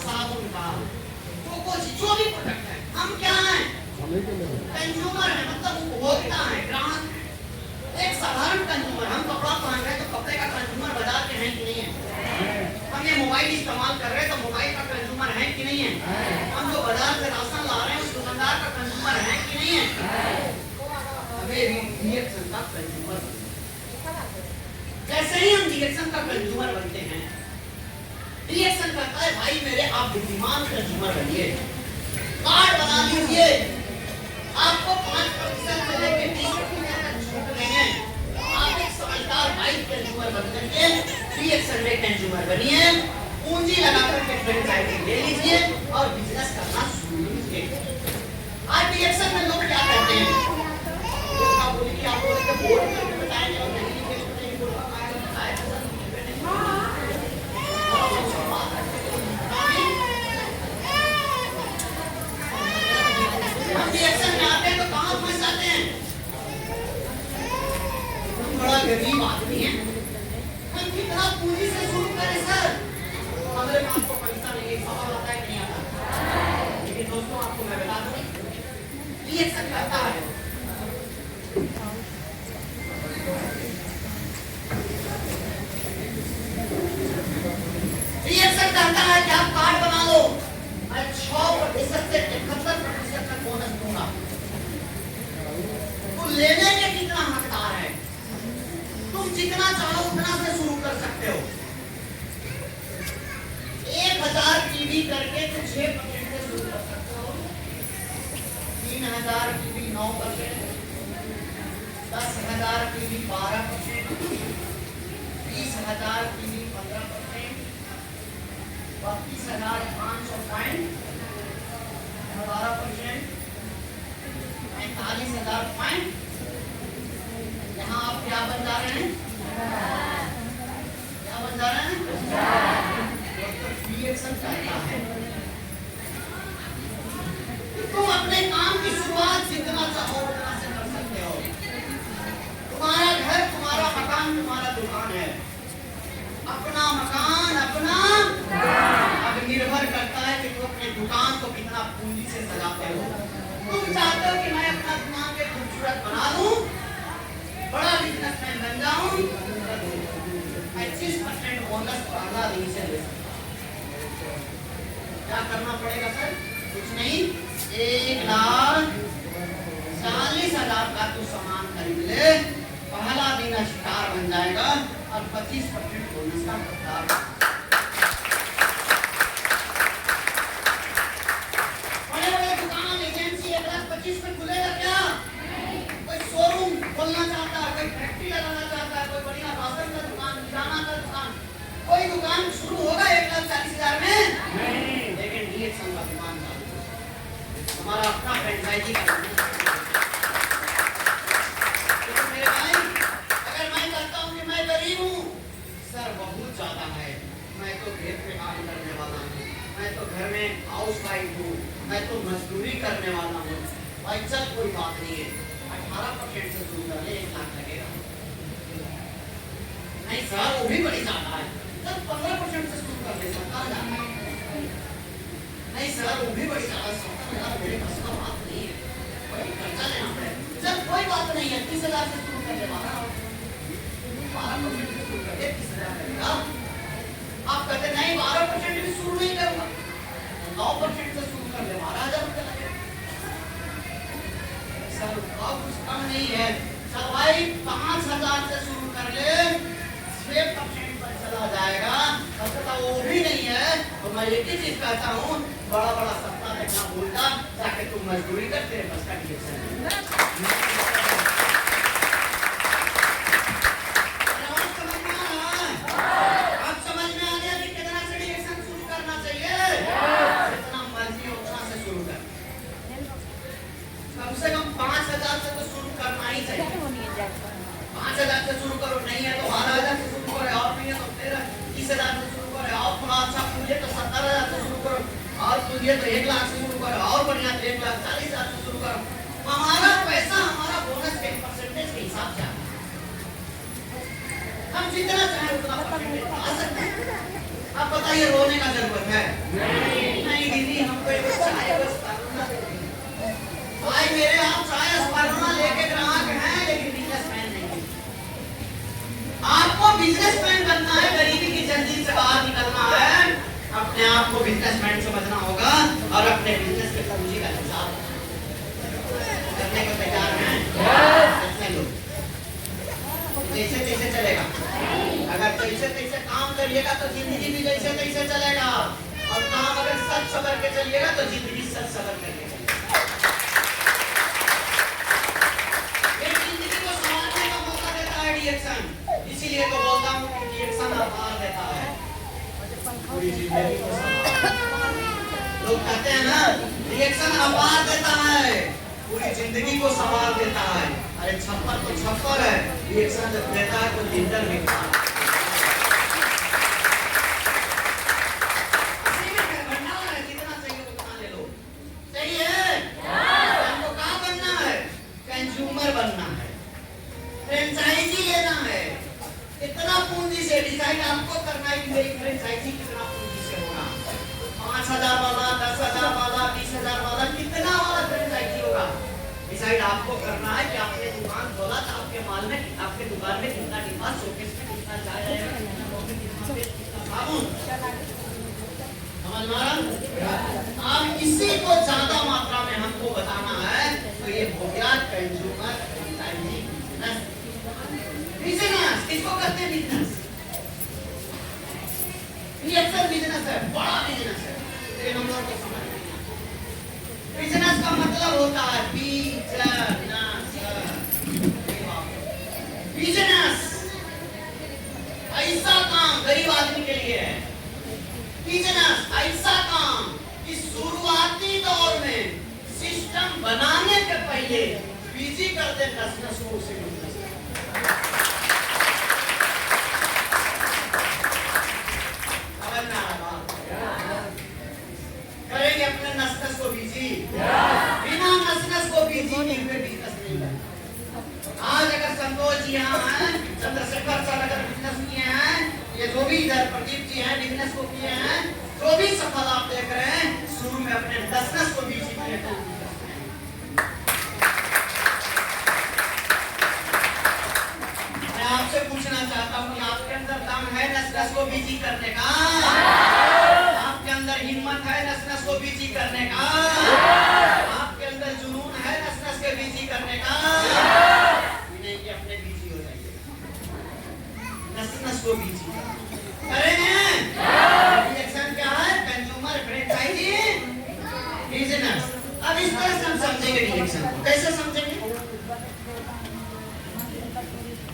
साबुन का, जो भी प्रोडक्ट है, हम क्या हैं? कंज्यूमर है, मतलब उपभोक्ता है, ग्राहक। एक साधारण कंज्यूमर, हम कपड़ा पहन रहे हैं तो कपड़े का कंज्यूमर बाजार के हैं कि नहीं है? हम ये मोबाइल इस्तेमाल कर रहे हैं तो मोबाइल का कंज्यूमर है कि नहीं है? हम जो बाजार से राशन ला रहे हैं उस दुकानदार का कंज्यूमर है कि नहीं है? हमें रिएक्शन का कंज्यूमर, जैसे ही हम रिएक्शन का कंज्यूमर बनते हैं, रिएक्शन करता है भाई मेरे आप बुद्धिमान कंज्यूमर बनिए, कार्ड बना लीजिए, आपको 5% से लेकर 30% तक छूट देंगे, आप एक समझदार भाई कंज्यूमर बन करके रिएक्शन में कंज्यूमर बनिए, पूंजी लगा करके फ्रेंचाइजी ले लीजिए और बिजनेस करना शुरू कीजिए। आज रिएक्शन में लोग क्या कहते हैं? आप बोलिए, आप बोले तो बोर्ड करके बताएंगे और नहीं रिएक्शन में आते हैं तो कहां फंस जाते हैं? हम बड़ा गरीब आदमी है, हम कितना पूंजी से शुरू करें सर? हमारे पास तो पैसा नहीं है, सवाल आता है नहीं आता। लेकिन दोस्तों आपको मैं बता दूं, रिएक्शन करता है कि आप कार्ड बना लो, मैं 6% से 71% तक बोनस दूंगा। तो लेने के कितना हकदार है? तुम जितना चाहो उतना से शुरू कर सकते हो। 1000 टीवी करके तुम 6% से शुरू कर सकते हो, 3000 TV 9%, 10,000 TV 12%, 20,000 TV 15%, 32,500 point 12%, 45,000 point. यहाँ आप क्या बन जा रहे हैं? क्या बन जा रहे हैं? रिएक्शन करता है। तुम अपने काम की शुरुआत जितना चाहो उतना से कर सकते हो। तुम्हारा तुम चाहते हो कि मैं अपना दिमाग के खूबसूरत बना दूं, बड़ा बिजनेसमैन बन जाऊं, 25% बोनस पहला दिन से ले सकता हूं। क्या करना पड़ेगा सर? कुछ नहीं, 1,40,000 का तू सामान खरीद ले, पहला दिन स्टार बन जाएगा और 25% बोनस का हकदार। बड़े बड़े दुकान एजेंसी 1,25,000 में खुलेगा क्या? कोई शोरूम खोलना चाहता है, कोई फैक्ट्री लगाना चाहता है, कोई बढ़िया राशन का दुकान, किराना का दुकान, कोई दुकान शुरू होगा 1,40,000 में? नहीं। लेकिन डिएक्शन का दुकान हमारा अपना फ्रेंचाइजी का मेरे भाई, अगर मैं कहता हूँ कि मैं गरीब हूँ, सर बहुत ज्यादा है, मैं तो खेत में काम करने वाला हूँ, मैं तो घर में हाउस वाइफ हूँ, मैं तो मजदूरी करने वाला हूँ, भाई चल कोई बात नहीं है, 18% से शुरू कर ले, 1 लाख लगेगा। नहीं सर वो भी बड़ी ज्यादा है, सर 15% से शुरू कर ले, सरकार जाना है। नहीं सर वो भी बड़ी ज्यादा, 70,000 मेरे पास का बात नहीं है, बड़ी खर्चा लेना पड़ेगा। सर कोई बात नहीं है, 30,000 से शुरू कर ले, 12% से शुरू कर ले, 30,000 लगेगा। आप कहते नहीं 12% भी शुरू नहीं करूंगा, 9% से शुरू कर ले, 12,000 रुपये लगेगा। सर कुछ कम नहीं है, सर भाई 5,000 से शुरू कर ले, 6% पर चला जाएगा, तो वो भी नहीं है। तो मैं एक ही चीज कहता हूँ, बड़ा बड़ा सपना देखना भूलता, जाके तुम मजदूरी कर, तेरे बस का डिएक्शन। आप समझ में आ गया कि कितना से डिएक्शन शुरू करना चाहिए? जितना मर्जी उतना से शुरू कर, कम से कम 5,000 से तो शुरू करना ही चाहिए। 5,000 से शुरू करो, नहीं है तो 12,000 से शुरू करो, और नहीं है तो 30,000 से शुरू करो, और थोड़ा अच्छा पूछे तो 70,000 से शुरू करो, और पूछे तो 1 लाख से शुरू करो, और बढ़िया तो 1,40,000 से शुरू करो। हमारा पैसा हमारा बोनस के परसेंटेज के हिसाब से आता है, हम जितना चाहे उतना परसेंटेज आ सकते हैं। आप बताइए रोने का जरूरत है? नहीं दीदी, हमको एक चाय बस भाई, मेरे आप चाय स्पर्मा लेके ग्राहक हैं, लेकिन बिजनेसमैन नहीं। आपको बिजनेसमैन बनना है, गरीबी की जंजीर से बाहर निकलना है, अपने आप को बिजनेसमैन समझना होगा और अपने बिजनेस के पूंजी का हिसाब करने को तैयार हैं? कितने लोग? जैसे तैसे चलेगा? अगर जैसे तैसे काम करिएगा तो जिंदगी भी जैसे तैसे चलेगा, और काम अगर सच सबर के चलिएगा तो जिंदगी सच सबर करके चलेगा। इसीलिए तो बोलता हूँ कि डिएक्शन आभार देता है, पूरी जिंदगी को लोग कहते हैं ना, डिएक्शन आभार देता है, पूरी जिंदगी को संवार देता है। अरे छप्पर तो छप्पर है, डिएक्शन जब देता है तो जिंदर में जितना चाहिए उतना ले लो। चाहिए हमको कहाँ बनना है? कंज्यूमर बनना है, फ्रेंचाइजी लेना है। इतना पूंजी से डिसाइड आपको करना है कि मेरी फ्रेंचाइजी कितना पूंजी से होगा, 5,000 वाला, 10,000 वाला, 20,000 वाला, कितना वाला फ्रेंचाइजी होगा, डिसाइड आपको करना है। कि आपने दुकान खोला तो आपके माल में, आपके दुकान में कितना डिब्बा, शोकेस में कितना चाय रहेगा, कितना कॉफी, कितना पेस्ट, कितना साबुन, समझ में आ रहा? अब इसी को ज्यादा मात्रा में हमको बताना है, तो ये हो गया कंज्यूमर फ्रेंचाइजी बिजनेस। बिजनेस किसको कहते हैं? बिजनेस डिएक्शन बिजनेस है, बड़ा बिजनेस है, ये हम लोग को समझ नहीं आता। बिजनेस का मतलब होता है बिजनेस ऐसा काम गरीब आदमी के लिए है। बिजनेस ऐसा काम कि शुरुआती दौर में सिस्टम बनाने के पहले बिजी कर दे बिजनेस को, उसे बिजनेस करेंगे अपने नस को बिजी, बिना नस को बिजी बिजनेस नहीं है। आज अगर संतोष जी यहाँ हैं, चंद्रशेखर सर अगर बिजनेस किए हैं, ये जो भी इधर प्रदीप जी हैं बिजनेस को किए हैं, जो भी सफल आप देख रहे हैं, शुरू में अपने बिजनेस को बिजी किए थे। समझेंगे रिएक्शन को, कैसे समझेंगे?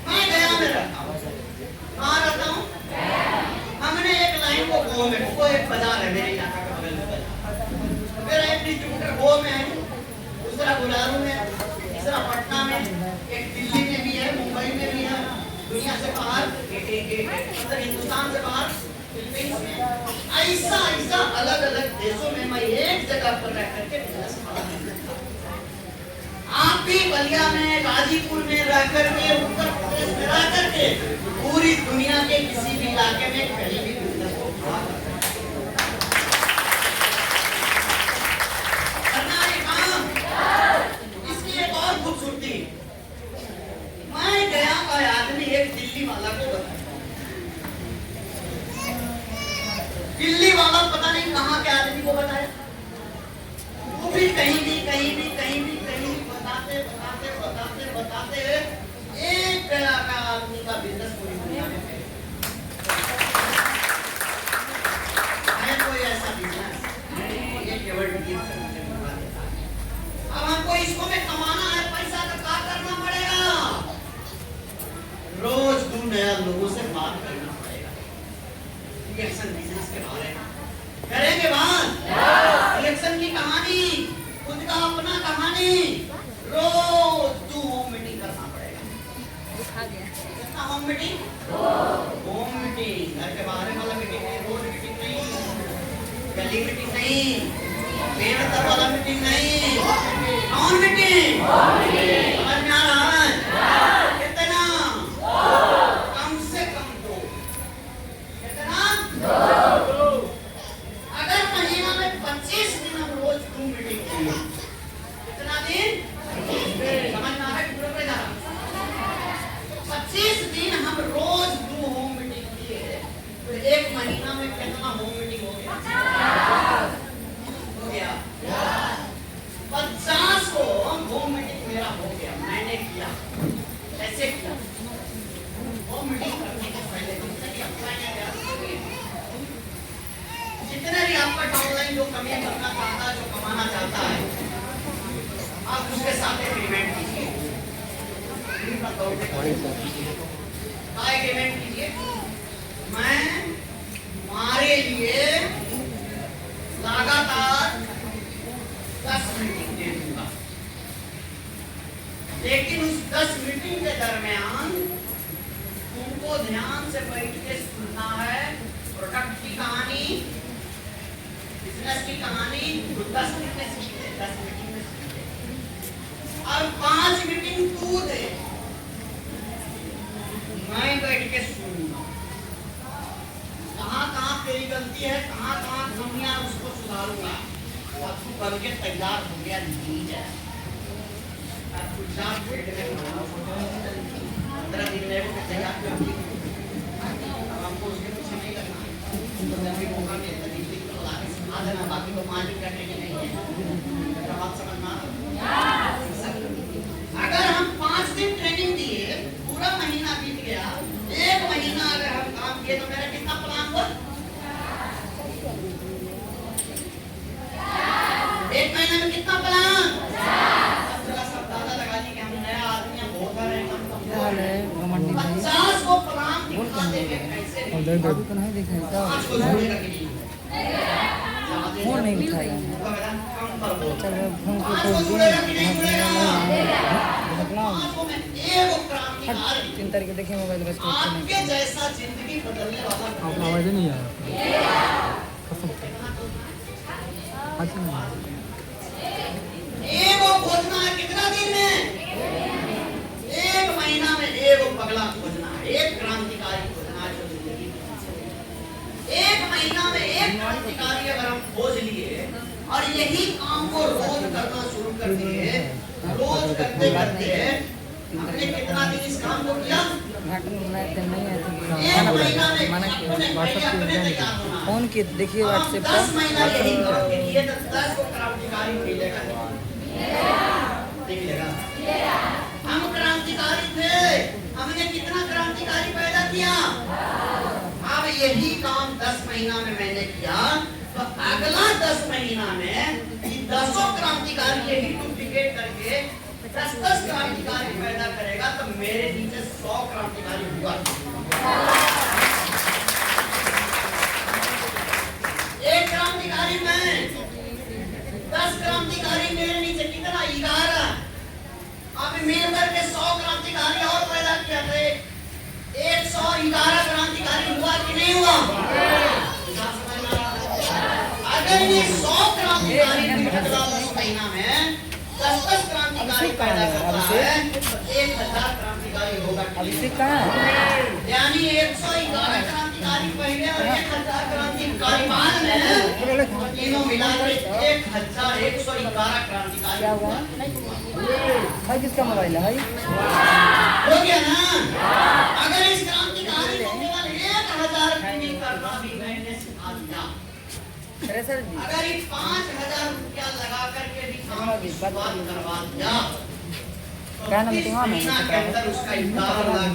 मैं गया में रहता हूँ, कहाँ रहता हूँ? हमने एक लाइन को गो में, वो एक बाजार है मेरे इलाका का बगल में बाजार, मेरा एक डिस्ट्रीब्यूटर गो में है, दूसरा गुलारू में, तीसरा पटना में, एक दिल्ली में भी है, मुंबई में भी है, दुनिया से बाहर, मतलब हिंदुस्तान से बाहर, फिलीपींस में, ऐसा ऐसा अलग अलग देशों में मैं एक जगह पर रह करके बिजनेस करता। आप भी बलिया में, गाजीपुर में रह करके, उत्तर प्रदेश में रह करके पूरी दुनिया के किसी भी इलाके में कहीं भी बिजनेस को करना है काम। इसकी एक और खूबसूरती, मैं गया और आदमी एक दिल्ली वाला को बताया, दिल्ली वाला पता नहीं कहाँ के आदमी को बताया, वो भी कहीं भी बताते एक गया का आदमी का बिजनेस पूरी दुनिया में है कोई ऐसा बिजनेस, ये केवल अब हमको इसको में कमाना है पैसा, तो क्या करना पड़ेगा? रोज दो नया लोगों से बात करना पड़ेगा, रिएक्शन बिजनेस के बारे में करेंगे बात, रिएक्शन की कहानी, खुद का अपना कहानी, रोज दो होम मीटिंग करना पड़ेगा। कितना होम मीटिंग? होम मीटिंग, घर के बाहर वाला मीटिंग नहीं, रोड मीटिंग नहीं, गली मीटिंग नहीं, पेड़ तर वाला मीटिंग नहीं, नॉन मीटिंग, समझ में आ रहा है? कितना? कम से कम दो, कितना? अगर महीना में 25 दिन हम रोज दो मीटिंग किए, कितना दिन? समझ में आ रहा है? 25 दिन हम रोज दो होम मीटिंग किए, तो एक महीना में कितना होम मीटिंग हो गया? हो गया 50 को होम मीटिंग मेरा हो गया, मैंने किया। कैसे किया? होम मीटिंग करने के पहले जितने भी आपका डाउनलाइन जो कमी करना चाहता है, जो कमाना चाहता है, आप उसके साथ एग्रीमेंट कीजिए, एग्रीमेंट कीजिए, मैं हमारे लिए लगातार 10 मीटिंग दे दूंगा, लेकिन उस 10 मीटिंग के दरमियान तुमको ध्यान से बैठ के सुनना है, प्रोडक्ट की कहानी, बिजनेस की कहानी, 10 मिनट में सीखते, 10 मीटिंग में सीखते, और 5 मीटिंग तू दे, मैं बैठ के सुनूंगा, कहाँ तेरी गलती है, कहाँ कमियां, उसको सुधारूंगा, और तू बन के तैयार हो गया लीड है, 15 दिन में तैयार कर दी, हमको उसके पीछे नहीं लगना, देना, बाकी तो 5 दिन करने की नहीं है, बात समझना। अगर हम 5 दिन ट्रेनिंग दिए, पूरा महीना बीत गया, 1 महीना अगर हम काम किए, तो मेरा कितना प्लान हुआ? 1 महीने में कितना प्लान? सब दादा लगा ली कि हम नया आदमी हैं, बहुत सारे हम 50 को प्लान दिखाते हैं, कैसे फोन नहीं उठाया, चलो फोन को खोल दिया, 3 तारीख को देखिए मोबाइल बस आपका आवाज नहीं आ रहा। एगो खोजना है, कितना दिन में? 1 महीना में एगो पगला खोजना है, एक क्रांतिकारी खोजना है जो जिंदगी में। 1 महीना में एक क्रांतिकारी अगर हम खोज लिए और यही काम को रोज करना शुरू कर दिए, रोज करते करते हमने कितना दिन इस काम को किया? फोन की देखिए व्हाट्सएप 10 महीना यही करोगे कि ये 10 को क्रांतिकारी मिलेगा, देख लेगा। हम क्रांतिकारी थे, हमने कितना क्रांतिकारी पैदा किया। अब यही काम 10 महीना में मैंने किया, तो अगला 10 महीना में 10 क्रांतिकारी यही क्रिएट करके 10-10 क्रांतिकारी पैदा करेगा तो मेरे नीचे 100 क्रांतिकारी हुआ। एक क्रांतिकारी मैं, 10 क्रांतिकारी मेरे नीचे, कितना 11। अब मिल करके 100 क्रांतिकारी और पैदा किया थे, 111 क्रांतिकारी हुआ कि नहीं हुआ? अगर ये 100 क्रांतिकारी महीना में 10-10 क्रांतिकारी पैदा करता है तो 1000 क्रांतिकारी होगा। यानी 111 क्रांतिकारी पहले और 1000 क्रांतिकारी बाद में, तीनों मिलाकर 1111 क्रांतिकारी भाई किसका मोबाइल है भाई? हो गया ना? अगर इस क्रांतिकारी को केवल 1000 पेमेंट करना भी मैंने सिखा दिया, अगर ये 5000 रुपया लगा करके भी काम की शुरुआत करवा दिया तो इस महीना के अंदर उसका 11 लाख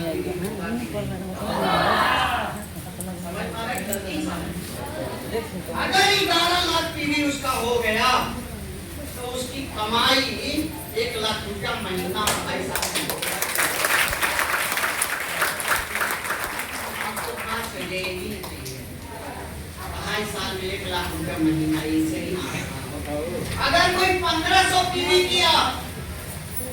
अगर 11 लाख टीवी उसका हो गया तो उसकी कमाई 1 लाख रुपया महीना पैसा आपको 5 चाहिए, 2.5 साल में 1 लाख रुपया महीना ऐसे ही आएगा। अगर कोई 1500 टीवी किया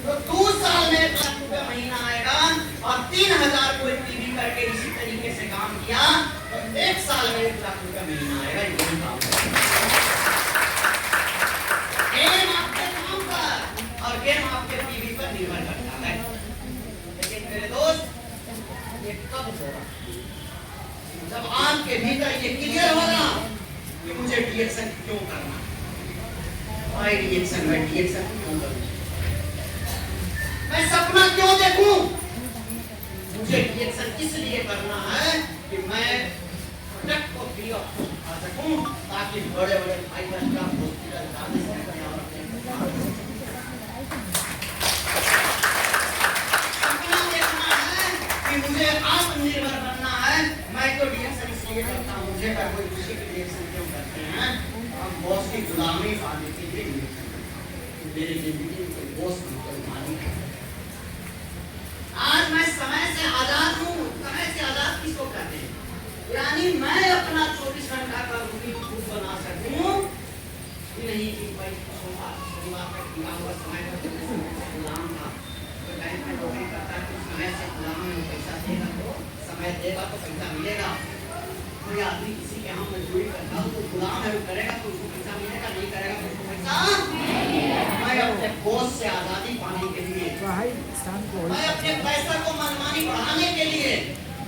तो 2 साल में 1 लाख रुपया महीना आएगा, और 3000 कोई टीवी करके इसी तरीके से काम किया तो 1 साल में 1 लाख रुपया महीना आएगा। यही काम गेम आपके काम पर और गेम आपके टीवी पर निर्भर करता है। लेकिन मेरे दोस्त, ये कब होगा? जब आपके भीतर ये क्लियर होगा कि मुझे रिएक्शन क्यों करना, भाई रिएक्शन मैं रिएक्शन क्यों करूं, मैं सपना क्यों देखूं, मुझे रिएक्शन इसलिए करना है कि मैं प्रोडक्ट को फ्री ऑफ आ सकूं, ताकि बड़े बड़े भाई बहन का हॉस्पिटल जाने से सपना देखना है कि मुझे आत्मनिर्भर बनना है। मैं तो रिएक्शन इसलिए करता हूं, मुझे का कोई दूसरे के रिएक्शन क्यों करते हैं? हम बॉस की गुलामी पाने के लिए रिएक्शन करते हैं। मेरी जिंदगी में कोई बॉस नहीं, मालिक है। आज मैं समय से आजाद हूँ। समय से आजाद किसको कहते हैं? यानी मैं अपना 24 घंटा का रूटीन खुद बना सकूं, नहीं कि भाई शनिवार का दिया हुआ समय गुलाम था, तो टाइम में नौकरी करता है तो समय से गुलाम में पैसा देगा, तो समय देगा तो पैसा मिलेगा। कोई आदमी किसी के यहाँ मजदूरी करता है तो गुलाम है, वो करेगा तो उसको पैसा मिलेगा, नहीं करेगा तो उसको पैसा। मैं अपने बॉस से आजादी पाने के लिए, मैं अपने पैसा को मनमानी बढ़ाने के लिए,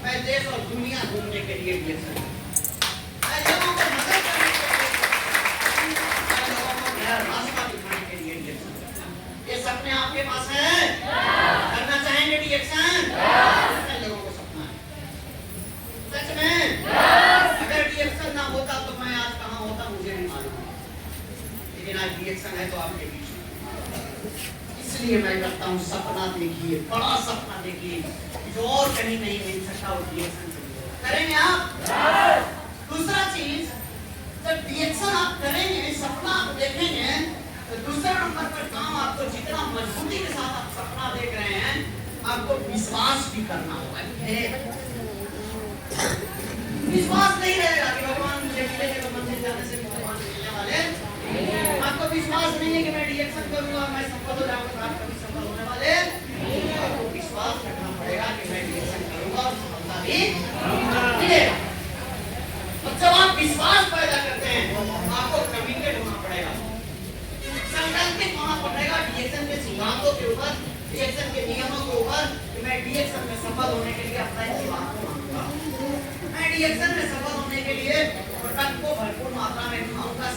मैं देश और दुनिया घूमने के लिए रिएक्शन, मैं लोगों को मदद करने के लिए, मैं लोगों को नया रास्ता दिखाने के लिए रिएक्शन करता हूं। ये सपने आपके पास है? करना चाहेंगे रिएक्शन? कितने लोगों को सपना है? सच में? अगर रिएक्शन ना होता तो मैं आज कहाँ होता मुझे नहीं मालूम, लेकिन आज रिएक्शन है तो आपके बीच। इसलिए मैं कहता हूँ सपना देखिए, बड़ा सपना देखिए, जो और कहीं नहीं मिल सकता, वो रिएक्शन से करेंगे आप। दूसरा चीज, जब रिएक्शन आप करेंगे, सपना आप देखेंगे, तो दूसरे नंबर पर काम आपको जितना मजबूती के साथ आप सपना देख रहे हैं, आपको विश्वास भी करना होगा। विश्वास नहीं रहेगा कि भगवान मुझे मिलेंगे तो मंदिर जाने से भगवान मिलने वाले, आपको विश्वास नहीं है कि मैं रिएक्शन करूंगा मैं सफल हो जाऊंगा, आप कभी सफल होने वाले, आपको विश्वास रखना पड़ेगा कि मैं रिएक्शन करूंगा और सफलता भी मिलेगा। और जब आप विश्वास पैदा करते हैं तो आपको कमिटेड होना पड़ेगा, संकल्पित होना पड़ेगा रिएक्शन के सिद्धांतों के ऊपर, रिएक्शन के नियमों के ऊपर, कि मैं रिएक्शन में सफल होने के लिए अपना इस बात को मानूंगा, मैं रिएक्शन में सफल होने के लिए प्रोडक्ट को भरपूर मात्रा में खाऊंगा,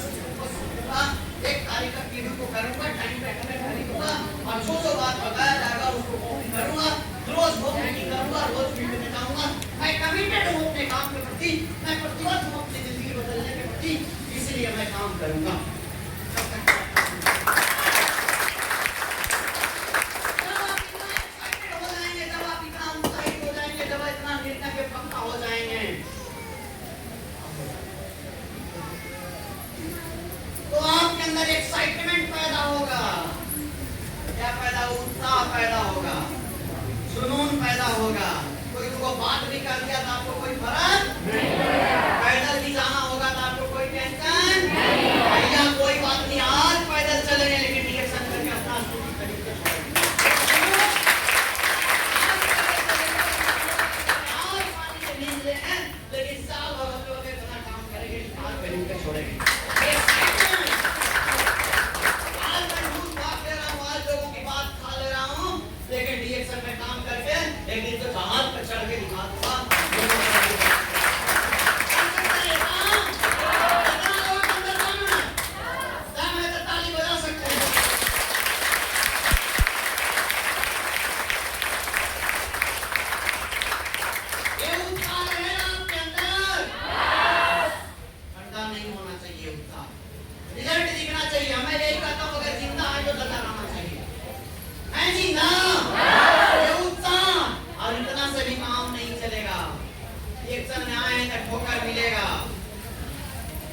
एक तारीख का टीवी को करूंगा, टाइम पे खरीदूंगा, और जो बात बताया जाएगा उसको कॉपी करूंगा, रोज वो मीटिंग करूंगा, रोज फील्ड में जाऊंगा। मैं कमिटेड हूँ अपने काम के प्रति, मैं प्रतिबद्ध हूँ अपनी जिंदगी बदलने के प्रति, इसलिए मैं काम करूंगा। एक्साइटमेंट पैदा होगा, उत्साह पैदा होगा, जुनून पैदा होगा। कोई को बात भी कर दिया तो आपको कोई फर्क नहीं पड़ेगा। पैदल भी जाना होगा तो आपको कोई टेंशन नहीं, भैया कोई बात नहीं, आज पैदल चलेंगे लेकिन रिएक्शन करके अपना स्कूटी खरीद के छोड़ेंगे। आज पानी से नींद ले हैं लेकिन साल भर हम लोग इतना काम करेंगे कार खरीद के छोड़ेंगे। आज मैं झूठ बात ले रहा हूँ, आज लोगों की बात खा ले रहा हूँ, लेकिन रिएक्शन में काम करके एक दिन तो जहाज पर चढ़ के दिखा दूंगा।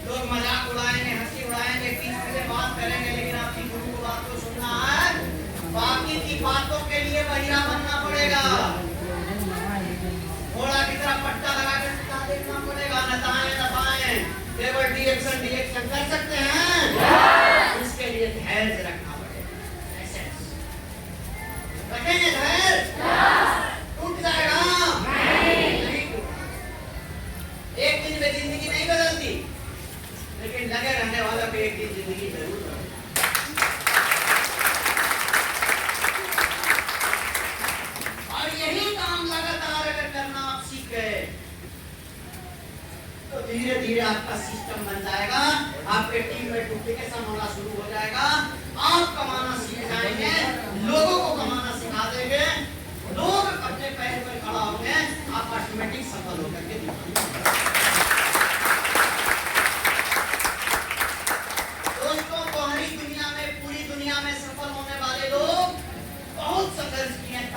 लोग मजाक उड़ाएंगे, हंसी उड़ाएंगे, पीछे बात करेंगे, लेकिन आपकी गुरु को बात को सुनना है। बाकी की बातों के लिए बहिरा बनना पड़ेगा। घोड़ा की तरह पट्टा लगा के देखना पड़ेगा, न दाएं न बाएं, केवल डिरेक्शन कर सकते हैं। इसके लिए धैर्य रखना पड़ेगा। ऐसे रखेंगे धैर्य, टूट जाएगा नहीं। एक दिन में जिंदगी नहीं बदलती, लेकिन लगे रहने वाला पे एक दिन जिंदगी जरूर बदलती। और यही काम लगातार अगर करना आप सीख गए तो धीरे धीरे आपका सिस्टम बन जाएगा। आपके टीम में डुप्लीकेशन होना शुरू हो जाएगा। आप कमाना सीख जाएंगे, लोगों को कमाना सिखा देंगे, लोग अपने पैर पर खड़ा होंगे, आप ऑटोमेटिक सफल होकर के दिखाएंगे।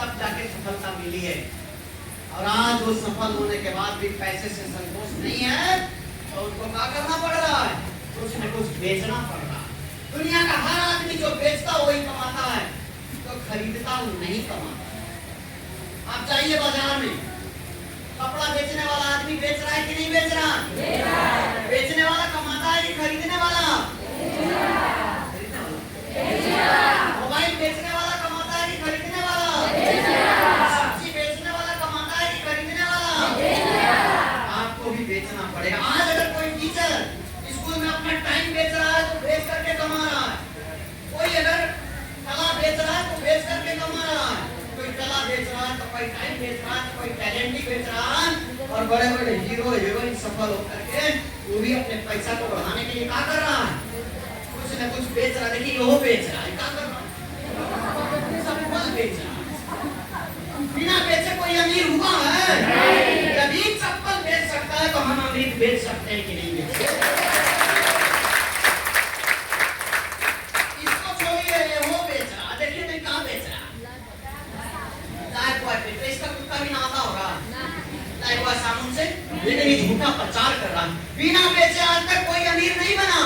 तब जाके सफलता मिली है। और आज वो सफल होने के बाद भी पैसे से संतोष नहीं है तो उनको क्या करना पड़ रहा है? कुछ न कुछ बेचना पड़ रहा है। दुनिया का हर आदमी जो बेचता वही कमाता है, तो खरीदता वो नहीं कमाता। आप जाइए बाजार में, कपड़ा बेचने वाला आदमी बेच रहा है कि नहीं बेच रहा? बेचने वाला कमाता है कि खरीदने वाला? मोबाइल बेचने वाला कमाता है कि खरीदने वाला? सब्जी बेचने वाला कमाता है कि खरीदने वाला? आपको भी बेचना पड़ेगा। आज अगर कोई टीचर स्कूल में अपना टाइम बेच रहा है तो बेच करके कमा रहा है। कोई अगर कला बेच रहा है तो बेच करके कमा रहा है। कोई कला बेच रहा है तो कोई टाइम बेच रहा है तो कोई टैलेंट ही बेच रहा है। और बड़े बड़े हीरो हीरोइन सफल होकर के वो भी अपने पैसा को बढ़ाने के लिए क्या कर रहा है? कुछ न कुछ बेच रहा है। देखिए वो बेच रहा है, क्या कर रहा है? चप्पल बेच रहा है। बिना बेचे कोई अमीर हुआ है? यदि चप्पल बेच सकता है तो हम अमीर बेच सकते हैं कि नहीं बेच सकते? इसको छोड़िए, ये वो बेच रहा। देखिए मैं कहाँ बेच रहा? इसका कुत्ता भी नहाता होगा साबुन से, लेकिन ये झूठा प्रचार कर रहा है। बिना बेचे आज तक कोई अमीर नहीं बना।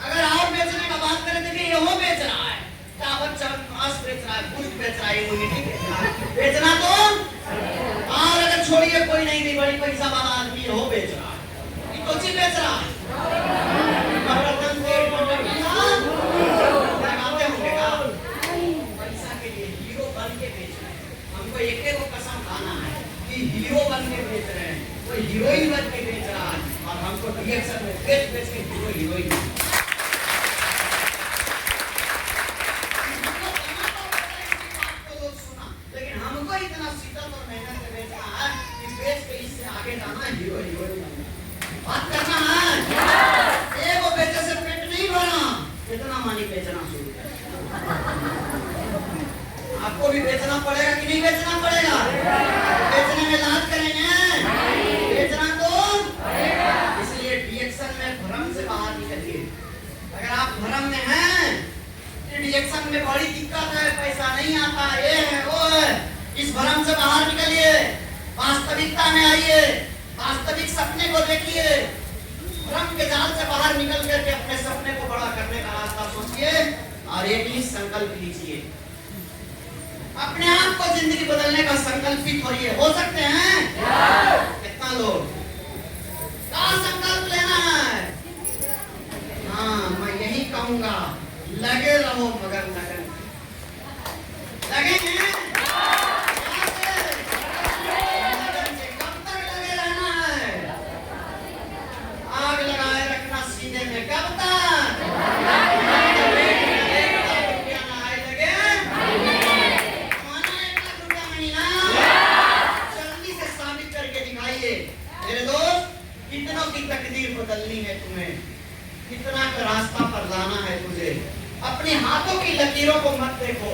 अगर आप बेचने का बात करें, देखिए ये वो बेच रहा है, चावल मांस बेच रहा है, गोश्त बेच रहा है, इम्यूनिटी बेच रहा है। बेचना तो और अगर छोड़िए कोई नहीं भी बड़ी पैसा वाला आदमी है वो बेच रहा है। ये तो चीज बेच रहा है। पैसा के लिए हीरो बन के बेच रहे हैं। हमको एक एक कसम खाना है कि हीरो बन के बेच रहे हैं, कोई हीरोइन बन के बेच रहा है। और हमको रिएक्शन में बेच बेच के हीरो हीरोइन बात करना है। एगो बेचे से पेट नहीं भरा, कितना मानी बेचना शुरू कर। आपको भी बेचना पड़ेगा कि नहीं बेचना पड़ेगा? बेचने में लाभ करेंगे, बेचना तो इसलिए रिएक्शन में भ्रम से बाहर निकलिए। अगर आप भ्रम में हैं, रिएक्शन में बड़ी दिक्कत है, पैसा नहीं आता, ये है वो है, इस भ्रम से बाहर निकलिए, वास्तविकता में आइए, वास्तविक सपने को देखिए, भ्रम के जाल से बाहर निकल करके अपने सपने को बड़ा करने का रास्ता सोचिए और एक ही संकल्प लीजिए अपने आप को जिंदगी बदलने का संकल्पित होइए। हो सकते हैं? कितना लोग? क्या संकल्प लेना है? हाँ, मैं यही कहूंगा, लगे रहो मगर लगन। लगे हैं? लगन से कब तक लगे रहना है? आग लगाए रखना सीने में कब तक? रुपया ना आए लगे? कमाना 1 लाख रुपया महीना? जल्दी से साबित करके दिखाइए। मेरे दोस्त, कितनों की तकदीर बदलनी है तुम्हें, कितना का रास्ता पर लाना है तुझे। अपने हाथों की लकीरों को मत देखो,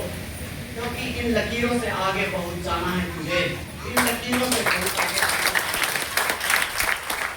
क्योंकि इन लकीरों से आगे पहुंच जाना है तुझे। इन लकीरों से पहुंच आगे